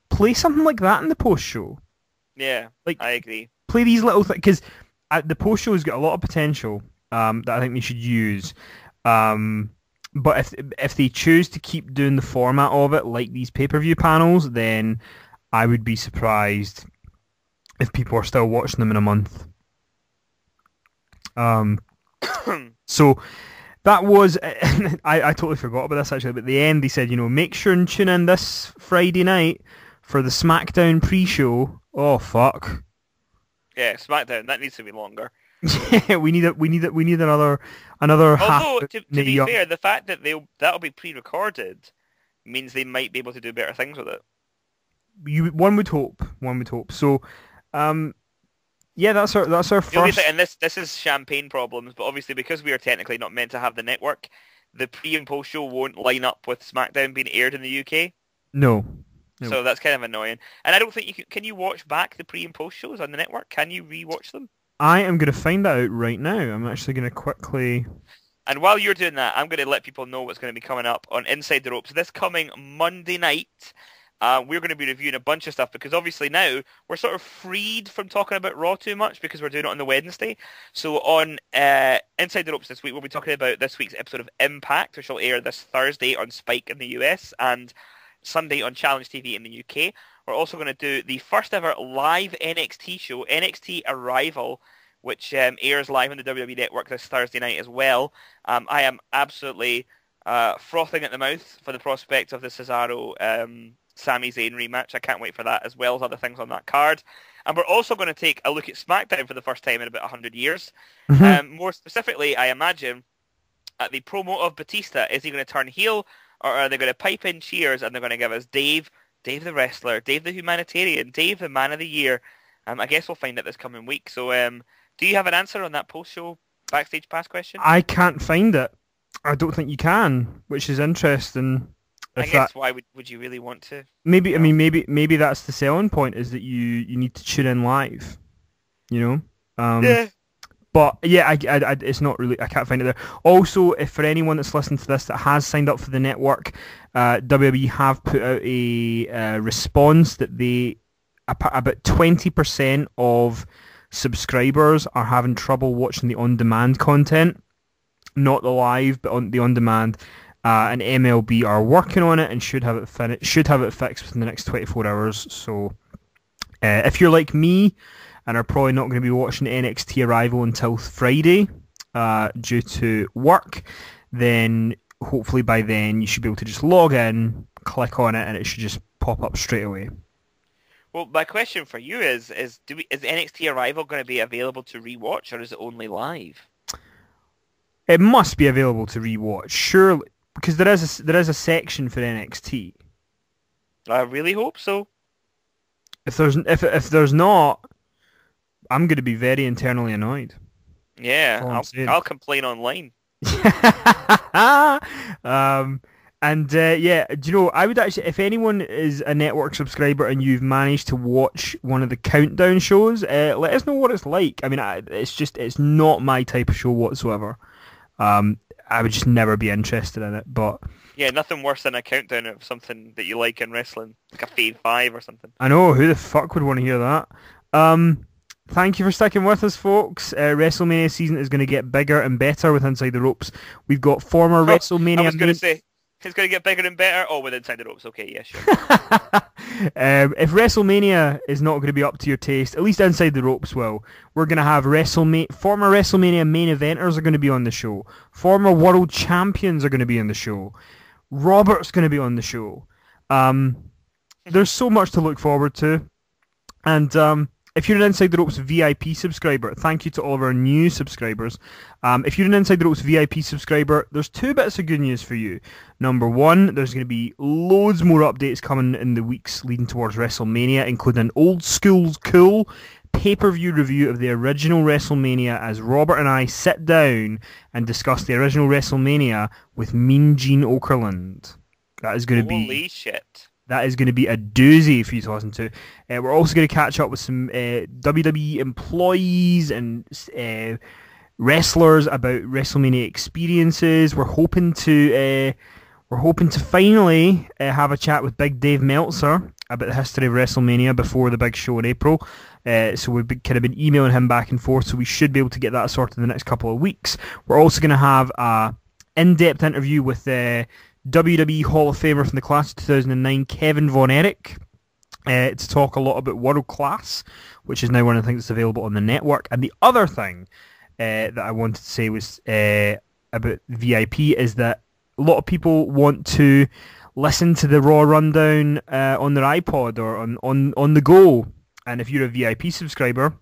B: play something like that in the post show.
C: Yeah,
B: like
C: I agree.
B: Play these little things because the post show has got a lot of potential that I think they should use. But if they choose to keep doing the format of it like these pay-per-view panels, then I would be surprised if people are still watching them in a month. So that was I totally forgot about this actually, but at the end they said, make sure and tune in this Friday night for the SmackDown pre-show. Oh fuck.
C: Yeah, SmackDown, that needs to be longer.
B: Yeah, we need another half.
C: Although to be fair, the fact that that'll be pre-recorded means they might be able to do better things with it.
B: One would hope. So yeah, that's our first.
C: And this is champagne problems, but obviously because we are technically not meant to have the network, the pre and post show won't line up with SmackDown being aired in the UK.
B: No.
C: So that's kind of annoying. And I don't think can you watch back the pre and post shows on the network? Can you re-watch them?
B: I am going to find that out right now. I'm actually going to quickly...
C: And while you're doing that, I'm going to let people know what's going to be coming up on Inside the Ropes. This coming Monday night, we're going to be reviewing a bunch of stuff because obviously now we're sort of freed from talking about Raw too much because we're doing it on the Wednesday. So on Inside the Ropes this week, we'll be talking about this week's episode of Impact, which will air this Thursday on Spike in the US and Sunday on Challenge TV in the UK. We're also going to do the first ever live NXT show, NXT Arrival, which airs live on the WWE Network this Thursday night as well. I am absolutely frothing at the mouth for the prospect of the Cesaro Sami Zayn rematch. I can't wait for that, as well as other things on that card. And we're also going to take a look at SmackDown for the first time in about 100 years. More specifically, I imagine, at the promo of Batista. Is he going to turn heel, or are they going to pipe in cheers and they're going to give us Dave the wrestler, Dave the humanitarian, Dave the man of the year? I guess we'll find out this coming week. So do you have an answer on that post-show backstage pass question?
B: I can't find it. I don't think you can, which is interesting.
C: I guess why would you really want to?
B: Maybe I mean maybe that's the selling point, is that you need to tune in live,
C: Yeah.
B: But yeah, I it's not really, I can't find it there. Also, if for anyone that's listening to this that has signed up for the network, WWE have put out a response that about 20% of subscribers are having trouble watching the on-demand content, not the live, but on the on-demand. And MLB are working on it and should have it fixed within the next 24 hours. So if you're like me and are probably not going to be watching NXT Arrival until Friday due to work, then hopefully by then you should be able to just log in, click on it, and it should just pop up straight away.
C: Well, my question for you is NXT Arrival going to be available to rewatch, or is it only live?
B: It must be available to rewatch, surely, because there is a section for NXT.
C: I really hope so.
B: If there's not, I'm going to be very internally annoyed.
C: Yeah, I'll complain online.
B: And yeah, do you know, I would actually, if anyone is a network subscriber and you've managed to watch one of the countdown shows, let us know what it's like. I mean, it's not my type of show whatsoever. I would just never be interested in it, but...
C: Yeah, nothing worse than a countdown of something that you like in wrestling, like a Fave 5 or something.
B: I know, who the fuck would want to hear that? Thank you for sticking with us, folks. WrestleMania season is going to get bigger and better with Inside the Ropes. We've got former WrestleMania...
C: I was going to say, it's going to get bigger and better? Oh, with Inside the Ropes. Okay, yeah, sure.
B: If WrestleMania is not going to be up to your taste, at least Inside the Ropes will. We're going to have former WrestleMania main eventers are going to be on the show. Former world champions are going to be on the show. Robert's going to be on the show. There's so much to look forward to. And if you're an Inside the Ropes VIP subscriber, thank you to all of our new subscribers. If you're an Inside the Ropes VIP subscriber, there's two bits of good news for you. Number one, there's going to be loads more updates coming in the weeks leading towards WrestleMania, including an old school cool pay-per-view review of the original WrestleMania as Robert and I sit down and discuss the original WrestleMania with Mean Gene Okerlund. That is going to be...
C: Holy shit.
B: That is going to be a doozy for you to listen to. We're also going to catch up with some WWE employees and wrestlers about WrestleMania experiences. We're hoping to finally have a chat with Big Dave Meltzer about the history of WrestleMania before the big show in April. So we've kind of been emailing him back and forth, so we should be able to get that sorted in the next couple of weeks. We're also going to have a in-depth interview with WWE Hall of Famer from the class of 2009, Kevin Von Erich, to talk a lot about World Class, which is now one of the things that's available on the network. And the other thing that I wanted to say was about VIP is that a lot of people want to listen to the Raw Rundown on their iPod or on the go. And if you're a VIP subscriber,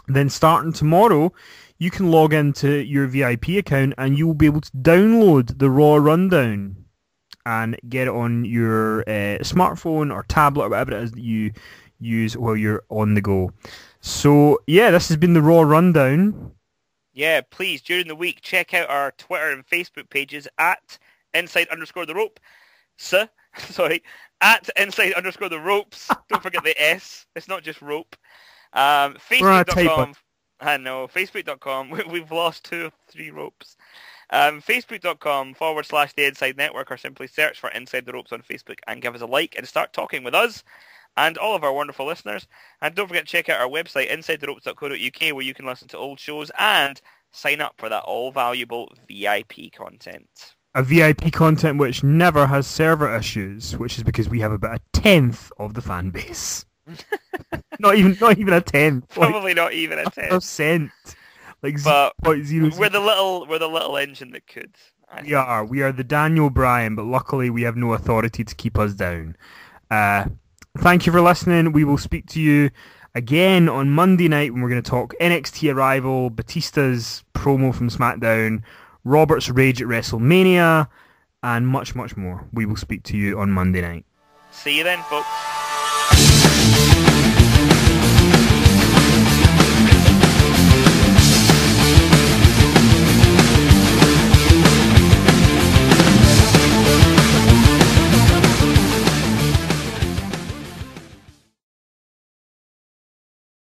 B: then starting tomorrow, you can log into your VIP account and you'll be able to download the Raw Rundown and get it on your smartphone or tablet or whatever it is that you use while you're on the go. So, yeah, this has been the Raw Rundown.
C: Yeah, please, during the week, check out our Twitter and Facebook pages at inside_the_rope. Sorry, at inside_the ropes. Don't forget the S. It's not just rope. Facebook.com. I know, Facebook.com. We've lost 2 or 3 ropes. Facebook.com/The Inside Network, or simply search for Inside the Ropes on Facebook and give us a like and start talking with us and all of our wonderful listeners. And don't forget to check out our website, insidetheropes.co.uk, where you can listen to old shows and sign up for that all-valuable VIP content.
B: A VIP content which never has server issues, which is because we have about 1/10 of the fan base. not even 1/10.
C: Probably not even 1/10.
B: Like,
C: but
B: 0.0.
C: we're the little engine that could.
B: We are the Daniel Bryan, but luckily we have no authority to keep us down. Thank you for listening. We will speak to you again on Monday night when we're going to talk NXT Arrival, Batista's promo from SmackDown, Robert's rage at WrestleMania, and much, much more. We will speak to you on Monday night.
C: See you then, folks.